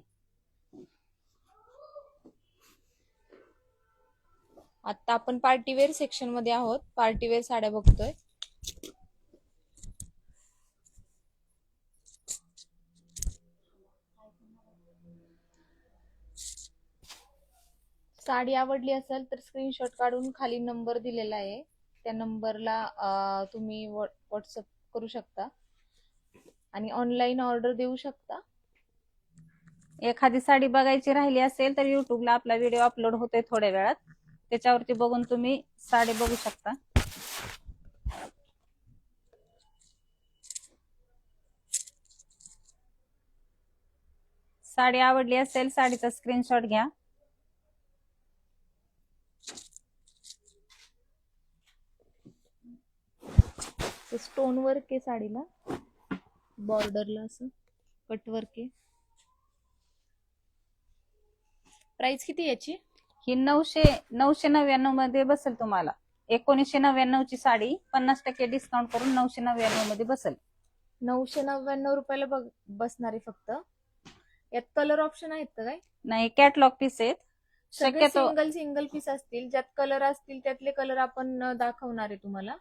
आता आपण पार्टीवेअर सेक्शन मध्ये आहोत. पार्टीवेअर साड्या बघतोय. साडी आवडली असेल तर स्क्रीनशॉट काढून खाली नंबर दिलेला आहे, त्या नंबरला तुम्ही व्हॉट्सअप करू शकता आणि ऑनलाईन ऑर्डर देऊ शकता. एखादी साडी बघायची राहिली असेल तर युट्यूबला आपला व्हिडिओ अपलोड होतोय थोड्या वेळात, त्याच्यावरती बघून तुम्ही साडी बघू शकता. साडी आवडली असेल साडीचा स्क्रीनशॉट घ्या. स्टोन वर्क आहे साडीला, बॉर्डरला असं कट वर्क आहे. प्राइस किती याची? ही 999 मध्ये बसेल तुम्हाला. 1999 ची साडी 50% डिस्काउंट करून 999 मध्ये बसेल. 999 रुपयाला बसणार आहे फक्त. यात कलर ऑप्शन आहेत का काय? नाही, कॅटलॉग पीस आहेत. शक्यतो सिंगल पीस असतील, ज्यात कलर असतील त्यातले कलर आपण दाखवणार आहे तुम्हाला.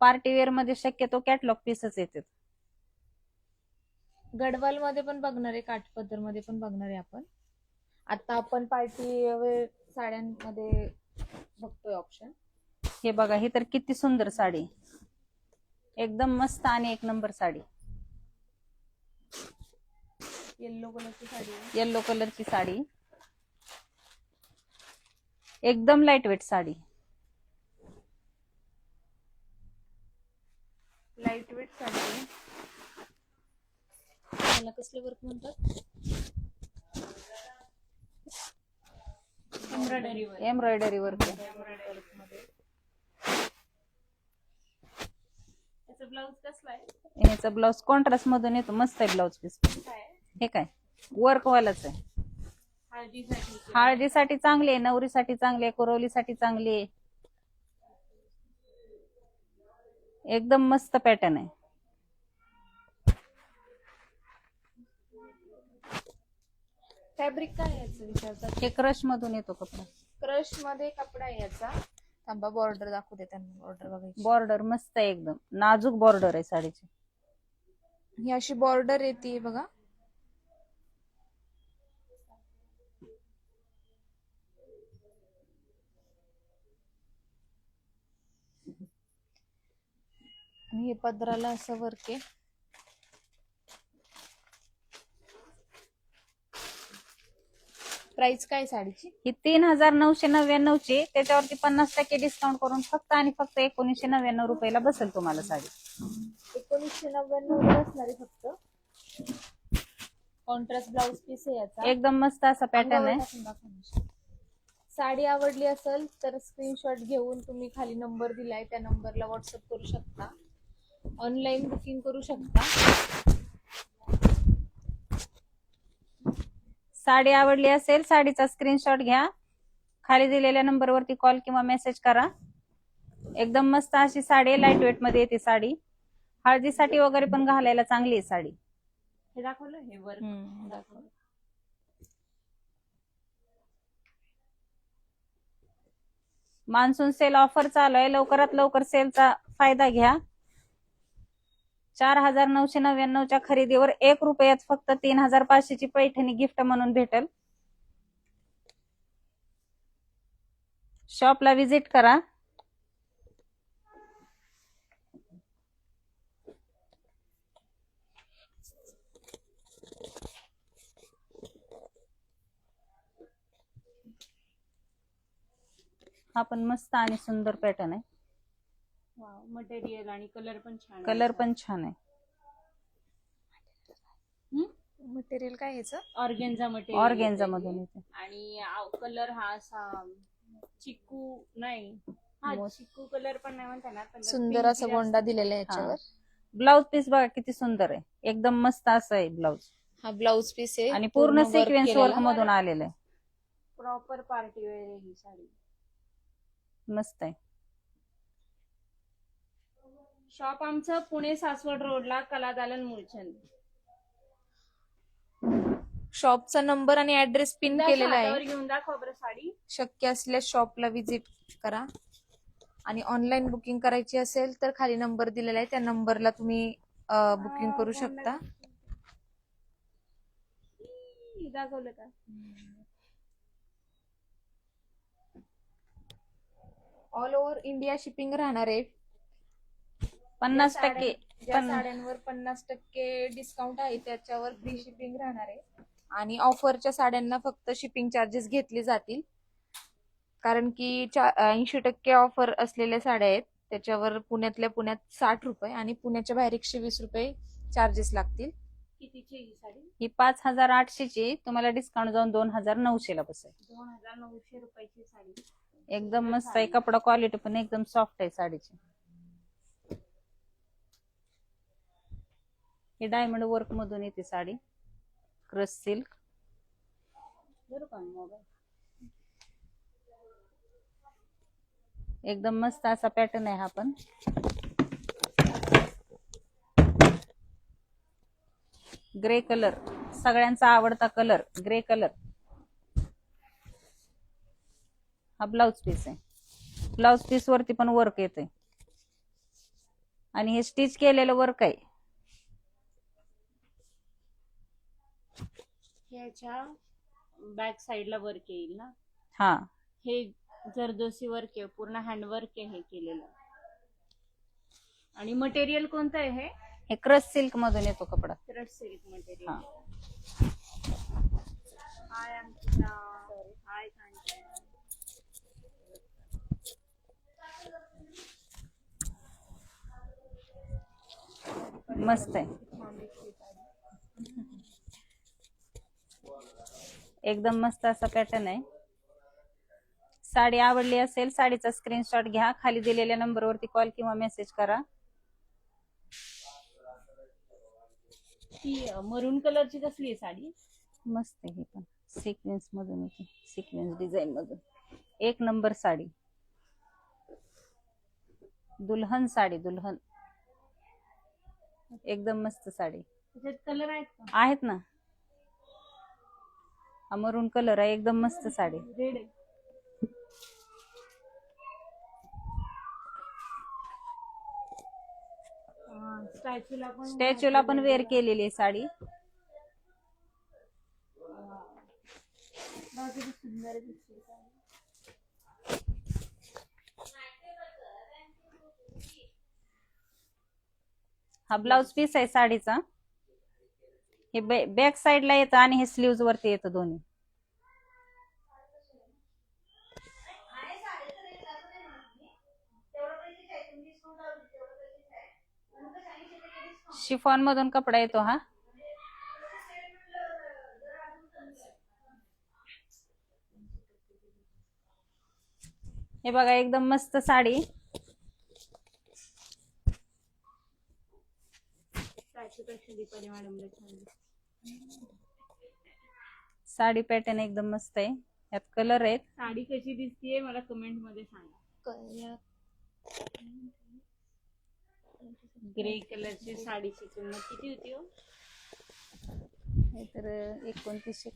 पार्टीवेअर मध्ये शक्यतो कॅटलॉग पीसच येतात. गडवाल मध्ये पण बघणार आहे, काठपदर मध्ये पण बघणार आहे आपण. आता आपण पार्टीवेअर साड्यांमध्ये बघतोय ऑप्शन. हे बघा, ही तर किती सुंदर साडी, एकदम मस्त आणि एक नंबर साडी. येलो कलरची साडी आहे. येलो कलरची साडी, एकदम light weight sari. Light weight sari आहे. त्याला कसले वर्क म्हणतात? Embroidery work. त्याचा ब्लाऊज कसला आहे? याचा ब्लाऊज कॉन्ट्रास्ट मधून येतो, मस्त आहे ब्लाऊज पीस. हे काय वर्क वालाच आहे. हळदीसाठी चांगली आहे, नवरीसाठी चांगली आहे, कुरवलीसाठी चांगली आहे. एकदम मस्त पॅटर्न आहे. फॅब्रिक काय आहे याचं विचारतात? हे क्रश मधून येतो कपडा. क्रश मध्ये कपडा आहे याचा. थांबा बॉर्डर दाखवते त्यांना. बॉर्डर बघायची. बॉर्डर मस्त आहे, एकदम नाजूक बॉर्डर आहे साडीची. ही अशी बॉर्डर येते बघा. आणि हे पदराला असं वर्क आहे. प्राइस काय साडीची? ही 3999 ची, त्याच्यावरती 50% डिस्काउंट करून फक्त आणि फक्त 1999 रुपयाला बसेल तुम्हाला साडी. 1999 ला बसणार आहे फक्त. कॉन्ट्रास्ट ब्लाउज पीस आहे याचा. एकदम मस्त असा पॅटर्न आहे. साडी आवडली असेल तर स्क्रीनशॉट घेऊन तुम्ही खाली नंबर दिलाय त्या नंबरला व्हॉट्सअप करू शकता, ऑनलाईन बुकिंग करू शकता. साडी आवडली असेल साडीचा स्क्रीनशॉट घ्या, खाली दिलेल्या नंबरवरती कॉल किंवा मेसेज करा. एकदम मस्त अशी साडी, लाईट वेट मध्ये येते साडी. हळदीसाठी वगैरे पण घालायला चांगली आहे साडी. हे दाखवलं, हे वर्क दाखवलं. मान्सून सेल ऑफर चालू आहे, लवकरात लवकर सेलचा फायदा घ्या. 4999 च्या खरेदीवर 1 रुपयात फक्त 3500 ची पैठणी गिफ्ट म्हणून भेटेल. शॉपला व्हिजिट करा. हा पण मस्त आणि सुंदर पॅटर्न आहे. मटेरियल आणि कलर पण छान आहे. कलर पण छान आहे. मटेरियल काय याचं? Organza material. ऑर्गेन्झा मधून येते. आणि कलर हा असा चिकू नाही, हा चिकू कलर पण नाही म्हणता येणार, पण सुंदर असा गोंडा दिलेला आहे याच्यावर. ब्लाउज पीस बघा किती सुंदर आहे, एकदम मस्त असं आहे ब्लाउज. हा ब्लाउज पीस आहे आणि पूर्ण सिक्वेन्स वर्क मधून आलेलं आहे. प्रॉपर पार्टी वेअर आहे ही साडी. मस्त आहे. शॉप आमचं पुणे सासवड रोडला कलादालन मुळचंद. शॉपचा नंबर आणि ऍड्रेस पिन एकदा केलेला हातावर आहे. घेऊन दाखवा बरं साडी. शक्य असल्यास शॉपला व्हिजिट करा आणि ऑनलाईन बुकिंग करायची असेल तर खाली नंबर दिलेला आहे, त्या नंबरला तुम्ही बुकिंग करू शकता. दाखवलं का? ऑल ओव्हर इंडिया शिपिंग राहणार आहे. 50% ज्या साड्यांवर 50% डिस्काउंट आहे त्याच्यावर फ्री शिपिंग राहणार आहे आणि ऑफरच्या साड्यांना फक्त शिपिंग चार्जेस घेतले जातील, कारण की 80% ऑफर असलेल्या साड्या आहेत त्याच्यावर पुण्यातल्या पुण्यात 60 रुपये आणि पुण्याच्या बाहेर 120 रुपये चार्जेस लागतील. कितीची ही साडी? ही 5800 ची, तुम्हाला डिस्काउंट जाऊन 2900 ला बसेल. 2900 रुपयाची साडी. एकदम मस्त आहे, कपडा क्वालिटी पण एकदम सॉफ्ट आहे साडीची. हे डायमंड वर्क मधून येते साडी, क्रश सिल्क. एकदम मस्त असा पॅटर्न आहे हा पण. ग्रे कलर, सगळ्यांचा आवडता कलर ग्रे कलर. हा ब्लाउज पीस आहे. ब्लाउज पीस वरती पण वर्क येते आणि हे स्टिच केलेलं वर्क आहे. ह्याच्या बॅक साइडला वर्क येईल ना. हा, हे जरदोसी वर्क आहे, पूर्ण हँडवर्क आहे हे केलेलं. आणि मटेरियल कोणतं आहे हे? हे क्रश सिल्क मधून येतो कपडा. Crush silk material. हा. हाय अंकिता. हाय कांचन. मस्त आहे, एकदम मस्त असा पॅटर्न आहे. साडी आवडली असेल साडीचा स्क्रीनशॉट घ्या, खाली दिलेल्या नंबरवरती कॉल किंवा मेसेज करा. ही मरून कलरची कसली आहे साडी? मस्त आहे, ही पण सिक्वेन्स मधून येते, सिक्वेन्स डिझाईन मधून. एक नंबर साडी, दुल्हन साडी, दुल्हन. एकदम मस्त साडी. त्याच्यात कलर आहेत का? आहेत ना, हा मरून कलर आहे, एकदम मस्त साडी. रेड आहे. स्टॅच्यूला पण वेअर केलेली आहे साडी. सुंदर दिसते. हा ब्लाउज पीस आहे साडीचा. हे बॅक साइडला येतं आणि हे स्लीव्ज वरती येतं दोन्ही. शिफॉन मधून कपडा येतो हा. हे बघा एकदम मस्त साडी. साडी पॅटर्न एकदम मस्त आहे, यात कलर आहेत. साडी कशी दिसतीये मला कमेंट मध्ये सांगा. ग्रे कलरची साडीची किंमत किती होती हो? हे तर 2900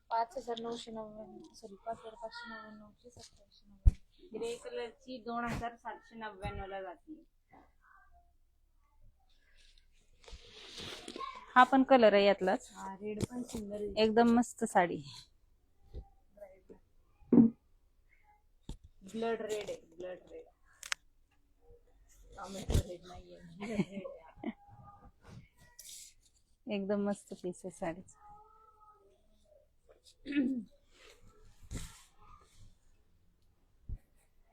5999 सॉरी 5599 2799. ग्रे कलरची 2799 ला जाते. हा पण कलर आहे यातलाच. हा रेड पण सुंदर आहे. एकदम मस्त साडी. ब्लड रेड आहे, ब्लड रेड. टोमॅटो रेड नाहीये, ब्लड रेड आहे. एकदम मस्त पीस आहे साडीचा.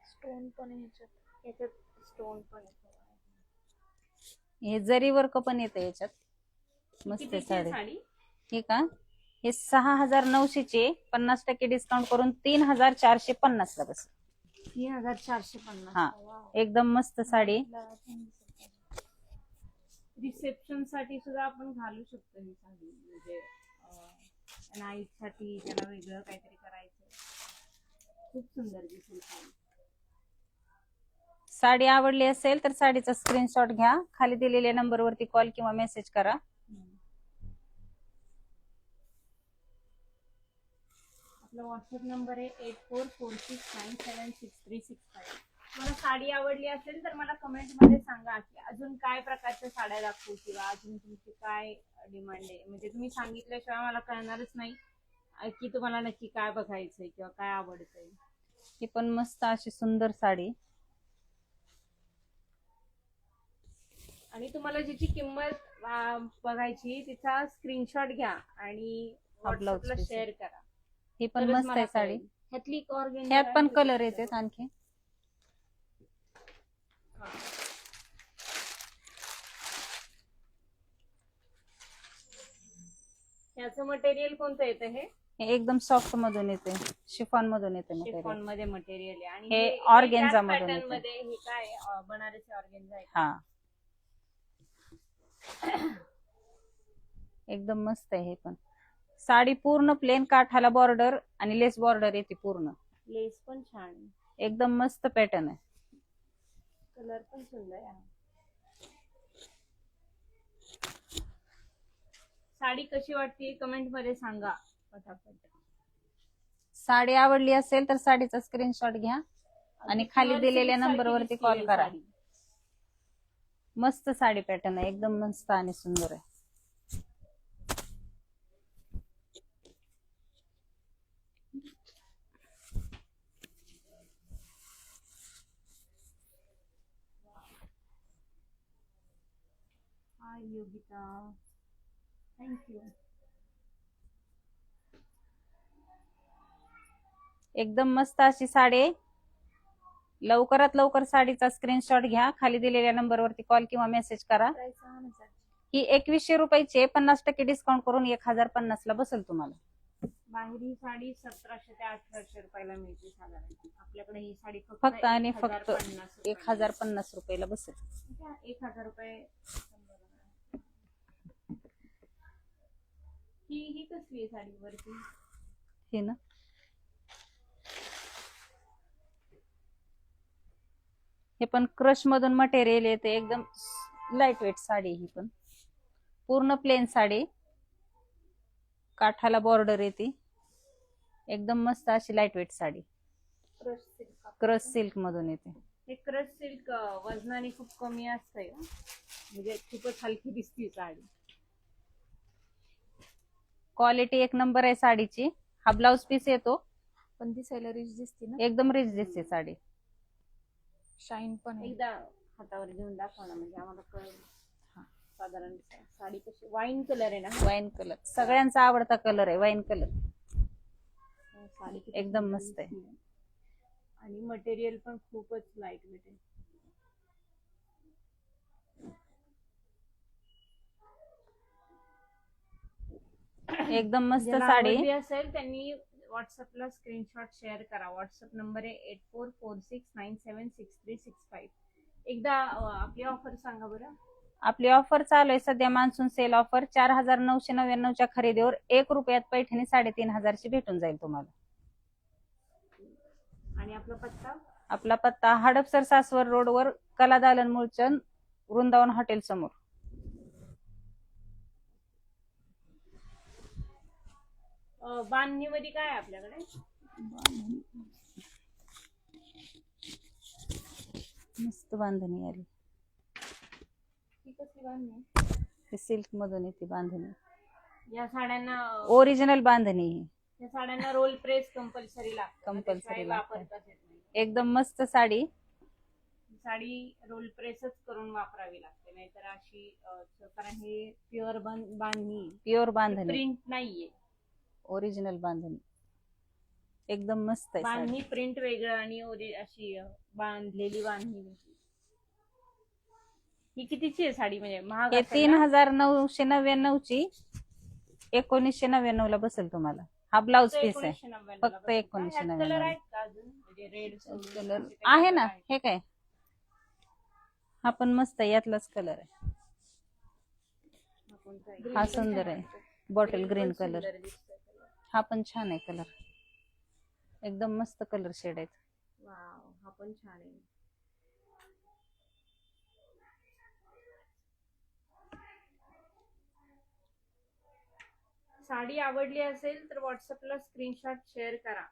स्टोन पण आहे याच्यात स्टोन पण आहे. हे जरी वर्क पण येतं याच्यात. मस्त आहे साडी. हे का, हे 6900 चे 50% डिस्काउंट करून 3450 ला बस. 3450. हा, एकदम मस्त साडी. रिसेप्शन साठी सुद्धा आपण घालू शकतो ही साडी. म्हणजे नाईट साठी त्याला वेगळं काहीतरी करायचं, खूप सुंदर दिसेल साडी. साडी आवडली असेल तर साडीचा स्क्रीनशॉट घ्या, खाली दिलेल्या नंबरवरती कॉल किंवा मेसेज करा. आपला व्हॉट्सअप नंबर आहे 8446976365. मला साडी आवडली असेल तर मला कमेंट मध्ये सांगा की अजून काय प्रकारच्या साड्या दाखवू किंवा अजून तुमची काय डिमांड आहे. म्हणजे तुम्ही सांगितल्याशिवाय मला कळणारच नाही की तुम्हाला नक्की काय बघायचंय किंवा काय आवडतंय. ही पण मस्त अशी सुंदर साडी. आणि तुम्हाला ज्याची किंमत बघायची तिचा स्क्रीनशॉट घ्या आणि हा ब्लाऊज व्हॉट्सअपला पीस शेअर करा. ही पण तरच मस्त मला आहे साडी. कळेल. ह्यातली ऑर्गेन्झा ह्यात पण आहे, कलर ह्यातली येतात आणखी. हा. ह्याचं मटेरियल कोणतं येतं हे? हे एकदम सॉफ्ट मधून येते, शिफॉन मधून येते शिफॉन मटेरियल. मध्ये मटेरियल आहे आणि हे त्याच organza मधून pattern येतं. मध्ये हे काय बनारसी ऑर्गेन्झा आहे. हा एकदम मस्त आहे. हे पण साडी पूर्ण प्लेन, काठाला बॉर्डर आणि लेस बॉर्डर येते पूर्ण. लेस पण छान आहे. एकदम मस्त पॅटर्न आहे. कलर पण सुंदर आहे. साडी कशी वाटते कमेंट मध्ये सांगा पटापट. साडी आवडली असेल तर साडीचा स्क्रीनशॉट घ्या आणि खाली Pure दिलेल्या silk सारखी नंबरवरती दिसते कॉल ही करा. साडी. मस्त साडी पॅटर्न आहे, एकदम मस्त आणि सुंदर आहे. हाय योगिता, थँक्यू. एकदम मस्त अशी साडी. लवकरात लवकर साडीचा स्क्रीनशॉट घ्या, खाली दिलेल्या नंबरवरती कॉल किंवा मेसेज करा. प्राइस 6,000. ही 2100 रुपयाची आहे, 50% डिस्काउंट करून 1050 ला बसेल तुम्हाला. बाहेर ही साडी 1700 ते 1800 रुपयाला मिळते साधारण. आपल्याकडे ही साडी फक्त आणि फक्त 1050 1050 रुपयाला बसेल. 1000 रुपये. ही कसली आहे साडी वरती? हे ना, हे पण क्रश मधून मटेरियल येते. एकदम लाईट वेट साडी. ही पण पूर्ण प्लेन साडी, काठाला बॉर्डर येते. एकदम मस्त अशी light weight sari. Crush silk. Crush silk मधून येते. हे क्रश सिल्क वजनाने खूप कमी असतंय, म्हणजे खूपच हलकी दिसती साडी. क्वालिटी एक नंबर आहे साडीची. हा ब्लाउज पीस येतो, पण दिसायला रिच दिसते ना, एकदम रिच दिसते साडी. शाईन पण आहे. एकदा हातावर घेऊन दाखवा ना, म्हणजे आम्हाला कळेल साधारण साडी कशी. वाईन कलर आहे ना? वाईन कलर सगळ्यांचा आवडता कलर आहे, वाईन कलर. साडी किती एकदम सुंदर मस्त आहे. दिसते. आणि मटेरियल पण खूपच लाईट वेट आहे. एकदम मस्त ज्याला साडी. आवडली असेल त्यांनी व्हॉट्सअपला स्क्रीनशॉट शेअर करा. व्हॉट्सअप नंबर आहे 8446976365. एकदा आपली ऑफर सांगा बरं. आपली ऑफर चालू आहे सध्या, मान्सून सेल ऑफर. 4999च्या खरेदीवर 1 रुपयात पैठणी 3500ची भेटून जाईल तुम्हाला. आणि आपला पत्ता? आपला पत्ता हडपसर सासवड रोडवर कला दालन मुळचंद, वृंदावन हॉटेल समोर. बांधणी मध्ये काय आहे आपल्याकडे? मस्त बांधणी आली. ही कसली बांधणी? हे सिल्क मधून येते बांधणी, या साड्यांना ओरिजिनल बांधणी. ही या साड्यांना रोल प्रेस कंपल्सरी लागतं. कंपल्सरी त्याशिवाय लागतं. वापरताच येत नाही. एकदम मस्त साडी. साडी रोल प्रेसच करून वापरावी लागते, नाहीतर अशी कारण हे प्युअर बांधणी, प्युअर बांधणी, प्रिंट नाहीये. ओरिजिनल बांधणी. एकदम मस्त आहे साडी. बांधणी प्रिंट वेगळं आणि अशी बांधलेली बांधणी. ही कितीची आहे साडी? म्हणजे महाग हे असेल ना? 3999ची 1999 ला बसेल तुम्हाला. हा ब्लाउज फक्त पीस आहे, 1999 ला फक्त बसेल का? 1999 ह्यात कलर ला. आहेत का अजून? म्हणजे रेड कलर आहे ना, हे काय, हा पण मस्त आहे, यातलाच कलर आहे. हा सुंदर आहे, बॉटल ग्रीन कलर. हा पण छान आहे कलर, एकदम मस्त कलर शेड आहेत. वाव, हा पण छान आहे. साडी आवडली असेल तर व्हॉट्सअपला स्क्रीनशॉट शेअर करा.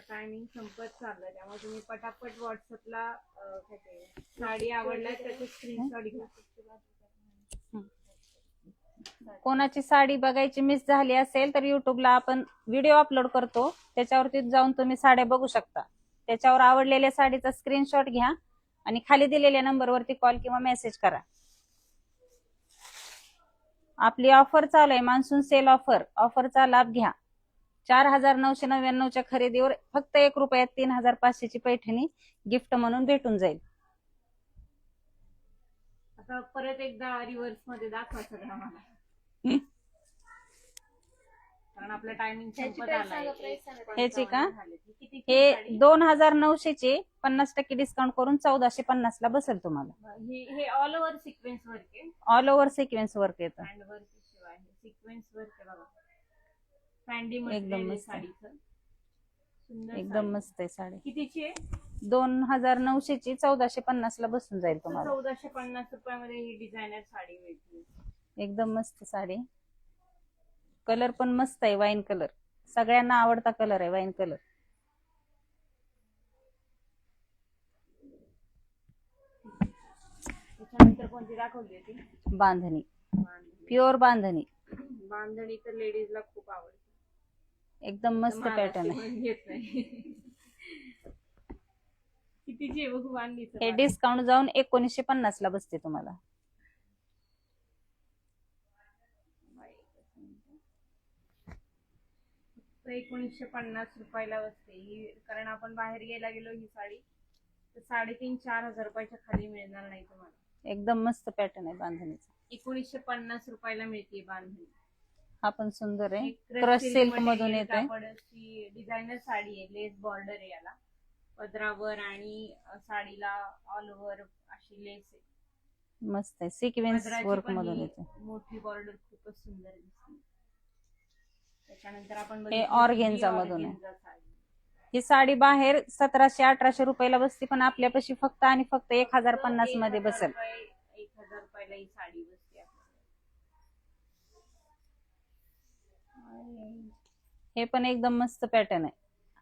टायमिंग संपत चाललंय त्यामुळे तुम्ही पटापट व्हॉट्सअपला साडी आवडल्या त्याचे स्क्रीनशॉट घ्या. कोणाची साडी बघायची मिस झाली असेल तर युट्यूबला आपण व्हिडिओ अपलोड करतो, त्याच्यावरती जाऊन तुम्ही साड्या बघू शकता. त्याच्यावर आवडलेल्या साडीचा स्क्रीनशॉट घ्या आणि खाली दिलेल्या नंबरवरती कॉल किंवा मेसेज करा. आपली ऑफर चालू आहे, मान्सून सेल ऑफर. ऑफरचा लाभ घ्या. 4,999च्या खरेदीवर फक्त 1 रुपयात 3,500ची पैठणी गिफ्ट म्हणून भेटून जाईल. आता परत एकदा रिव्हर्स मध्ये दाखवा सगळं मला, कारण आपलं टायमिंग संपत आलाय. ह्याची का? हे 2,900चे 50% डिस्काउंट करून 1,450 ला बसेल तुम्हाला. हे ऑल ओव्हर सिक्वेन्स वर्क आहे. ऑल ओव्हर सिक्वेन्स वर्क येतं. हँड वर्क शिवाय सिक्वेन्स वर्क आहे बघा. फॅन्डी एकदम मटेरियल मस्त. साडीचं सुंदर एकदम साडी. मस्त आहे साडी. कितीची आहे? 2,900ची 1,450 ला बसून जाईल तुम्हाला. 1,450 रुपयामध्ये ही डिझायनर साडी मिळते. एकदम मस्त साडी. कलर पण मस्त आहे, वाईन कलर. सगळ्यांना आवडता कलर आहे वाईन कलर. त्याच्यानंतर कोणती दाखवली होती? बांधणी, बांधणी. प्युअर बांधणी. बांधणी तर लेडीजला खूप आवडते. एकदम मस्त पॅटर्न आहे. घेत नाही. कितीची आहे बघू बांधणीचं? हे डिस्काउंट जाऊन 1950 ला बसते तुम्हाला. 1950 रुपयाला बसते ही, कारण आपण बाहेर घ्यायला गेलो ही साडी तर 3,500-4,000 रुपयाच्या खाली मिळणार नाही तुम्हाला. एकदम मस्त पॅटर्न आहे बांधणीचा. 1950 रुपयाला मिळते बांधणी. हा पण सुंदर आहे. एक क्रश सिल्क मधून येते. कापडाची डिझायनर साडी आहे. लेस बॉर्डर आहे याला पदरावर आणि साडीला ऑल ओव्हर अशी लेस आहे. मस्त आहे. सिक्वेन्स पदराची वर्क पण मधून ही येते. मोठी बॉर्डर खूपच सुंदर दिसते. त्याच्यानंतर आपण हे ऑर्गेन्झा मधून आहे. ही साडी बाहेर 1,700-1,800 रुपयाला बसते, पण आपल्यापाशी फक्त आणि फक्त 1,050 मध्ये बसेल. 1,000 रुपयाला ही साडी बसते आपल्याला. हे पण एकदम मस्त पॅटर्न आहे.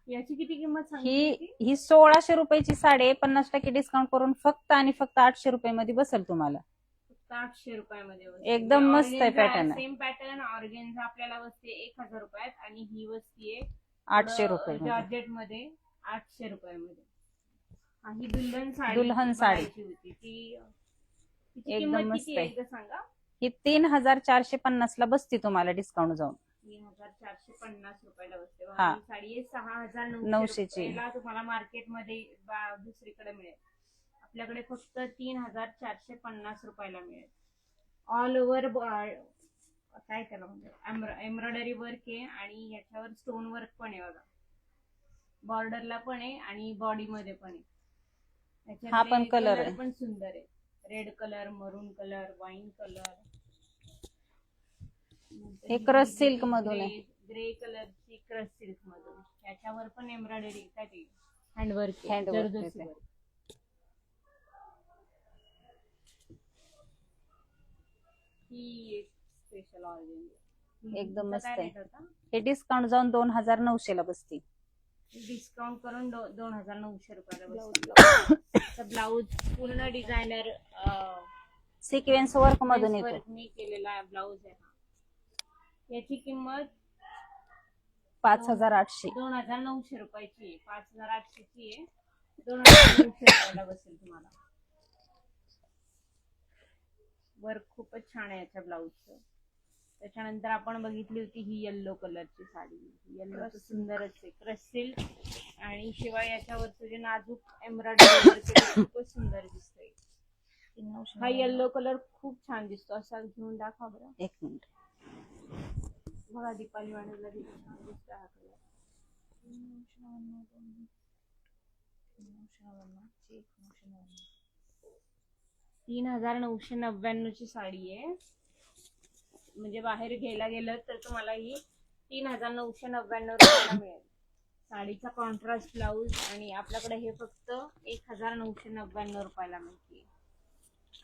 याची किती किंमत ही सांगितली? ही 1,600 रुपयाची साडी आहे. 50% डिस्काउंट करून फक्त आणि फक्त 800 रुपयामध्ये बसेल तुम्हाला. 800 रुपयामध्ये एकदम मस्त आहे pattern. सेम पॅटर्न ऑर्गेन्झा आपल्याला बसते 1,000 रुपयात आणि ही बसतीये 800 रुपये. जॉर्जेट मध्ये 800 रुपयामध्ये. ही दुल्हन साडी दुल्हन साडी. बघायची होती ती. तिची एकदम किंमत मस्त किती आहे. आहे एकदा सांगा? ही 3,450 ला बसते तुम्हाला डिस्काउंट जाऊन. 3,450 रुपयाला बसते. हा. ही साडी 6,900 ची. रुपयाला तुम्हाला मार्केटमध्ये दुसरीकडे मिळेल. आपल्याकडे फक्त 3,450 रुपयाला मिळेल. ऑल ओव्हर काय त्याला म्हणजे एम्ब्रॉयडरी वर्क आहे आणि याच्यावर स्टोन वर्क पण आहे बघा. बॉर्डरला पण आहे आणि बॉडी मध्ये पण आहे. हा पण याच्यातले कलर कलर आहे. पण सुंदर आहे. रेड कलर, मरून कलर, वाईन कलर. हे क्रश सिल्क मधून आहे. ग्रे कलरची क्रश सिल्क मधून. याच्यावर पण एम्ब्रॉयडरी काय ते हँडवर्क Handwork आहे. ही एक स्पेशल ऑर्गेन्झा. एकदम मस्त काय आहे. रेट होता? हे डिस्काउंट जाऊन 2,900 ला बसते. डिस्काउंट करून 2,900 रुपयाला बसतो. ब्लाऊज पूर्ण डिझायनर सिक्वेन्स वर्क मधून येतो. मी केलेला ब्लाऊज आहे हा. याची किंमत 5,800. 2,900 रुपयाची आहे. 5,800 ची आहे. 2,900 रुपयाला बसेल तुम्हाला. वर्क खूपच छान आहे याच्या ब्लाऊजचं. त्याच्यानंतर आपण बघितली होती ही येल्लो कलरची साडी. येल्लो सुंदरच आहे. क्रश सिल्क आणि शिवाय याच्यावरचं जे नाजूक एम्ब्रॉयडरी वर्क आहे खूपच सुंदर दिसतंय. हा येल्लो कलर खूप छान दिसतो. असा घेऊन दाखवा बरं. एक मिनिट. बघा दीपाली मॅडमला छान दिसतो हा कलर. 3,999 ची साडी आहे. म्हणजे बाहेर घ्यायला गेलं तर तुम्हाला ही 3,999 रुपयाला मिळेल. साडीचा कॉन्ट्रास्ट ब्लाऊज आणि आपल्याकडे हे फक्त 1999 रुपयाला मिळते.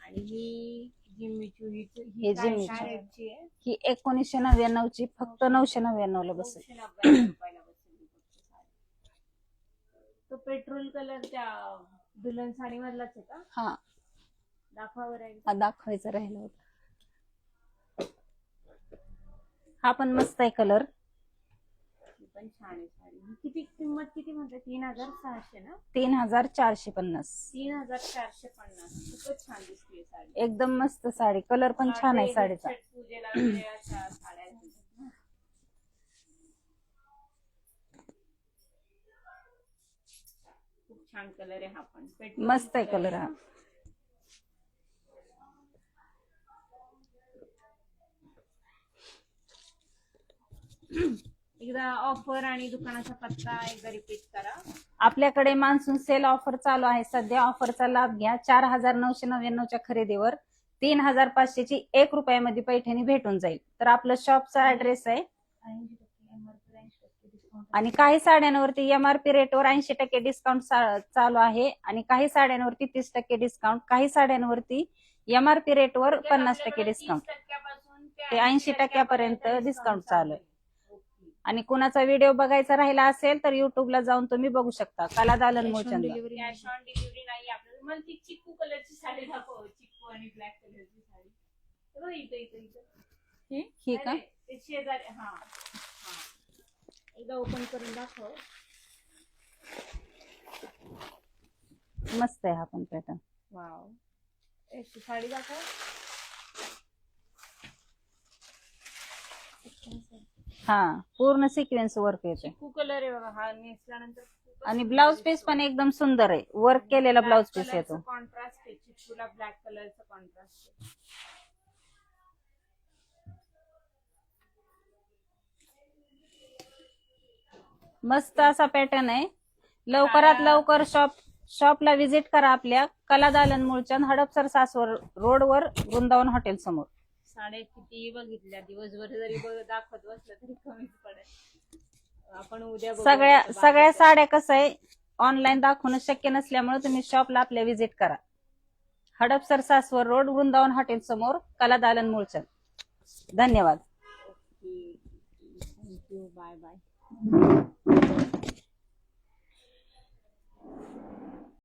आणि ही जिम्मीचू ही हे काय जिम्मीचू. काय रेटची आहे? ही 1999 ची फक्त 999 ला बसेल. 999 रुपयाला बसेल ही फक्त साडी. तो पेट्रोल कलर त्या दुल्हन साडी मधलाच आहे का? हा दाखवावर आहे. हा दाखवायचा राहिला होता. हा पण मस्त आहे कलर. ही पण छान आहे साडी. ही किती किंमत किती म्हणते? 3600 ना? 3450. 3450. खूपच छान दिसते साडी. एकदम मस्त साडी. कलर पण छान आहे साडीचा. छट पूजेला वगैरे अशा साड्या आहेत ना. खूप छान कलर आहे हा पण. पेट्रोल मस्त आहे कलर कलर हा. एकदा ऑफर आणि दुकानाचा पत्ता एकदा रिपीट करा. आपल्याकडे मान्सून सेल ऑफर चालू आहे. सध्या ऑफरचा लाभ घ्या. 4999 च्या खरेदीवर 3500 ची 1 रुपयामध्ये पैठणी भेटून जाईल. तर आपलं शॉपचा ऍड्रेस आहे. आणि काही साड्यांवरती MRP रेटवर 80% डिस्काउंट चालू आहे. आणि काही साड्यांवरती 30% डिस्काउंट. काही साड्यांवरती MRP रेटवर 50% डिस्काउंट. 30% ते 80% पर्यंत डिस्काउंट चालू आहे. आणि कुणाचा व्हिडिओ बघायचा राहिला असेल तर युट्यूबला जाऊन तुम्ही बघू शकता. कला दालन मोचंद. कॅश ऑन डिलिव्हरी नाही आपल्याला. मला ती चिक्कू कलरची साडी दाखव. चिक्कू आणि ब्लॅक कलरची साडी. हे बघ इथं इथं इथं. ही का? नाही, ते शेजारी. हा हा एकदा ओपन करून दाखव. मस्त आहे हा पण पॅटर्न. वाव. एक साडी दाखव. हा पूर्ण सिक्वेन्स वर्क येते. चिक्कू कलर आहे बघा हा. नेसल्यानंतर खूपच आणि सुंदर ब्लाउज दिसतो. पीस पण एकदम सुंदर आहे. वर्क केलेला ब्लाउज पीस येतो. कॉन्ट्रास्ट आहे. चिक्कूला ब्लॅक कलरचा कॉन्ट्रास्ट आहे. मस्त असा पॅटर्न आहे. लवकरात लवकर शॉपला व्हिजिट करा. आपल्या कला दालन मूळचंद, हडपसर, सासवड रोडवर, वृंदावन हॉटेल समोर. साड्या किती बघितल्या दिवसभर जरी दाखवत बसलं तरी कमीच पडेल. आपण उद्या बघू आता सगळ्या बाकीचं. साड्या कसं आहे ऑनलाईन दाखवणं शक्य नसल्यामुळे तुम्ही शॉपला आपल्या व्हिजिट करा. हडपसर, सासवड रोड, वृंदावन हॉटेल समोर, कला दालन मूळचंद. धन्यवाद. थँक्यू. Bye bye.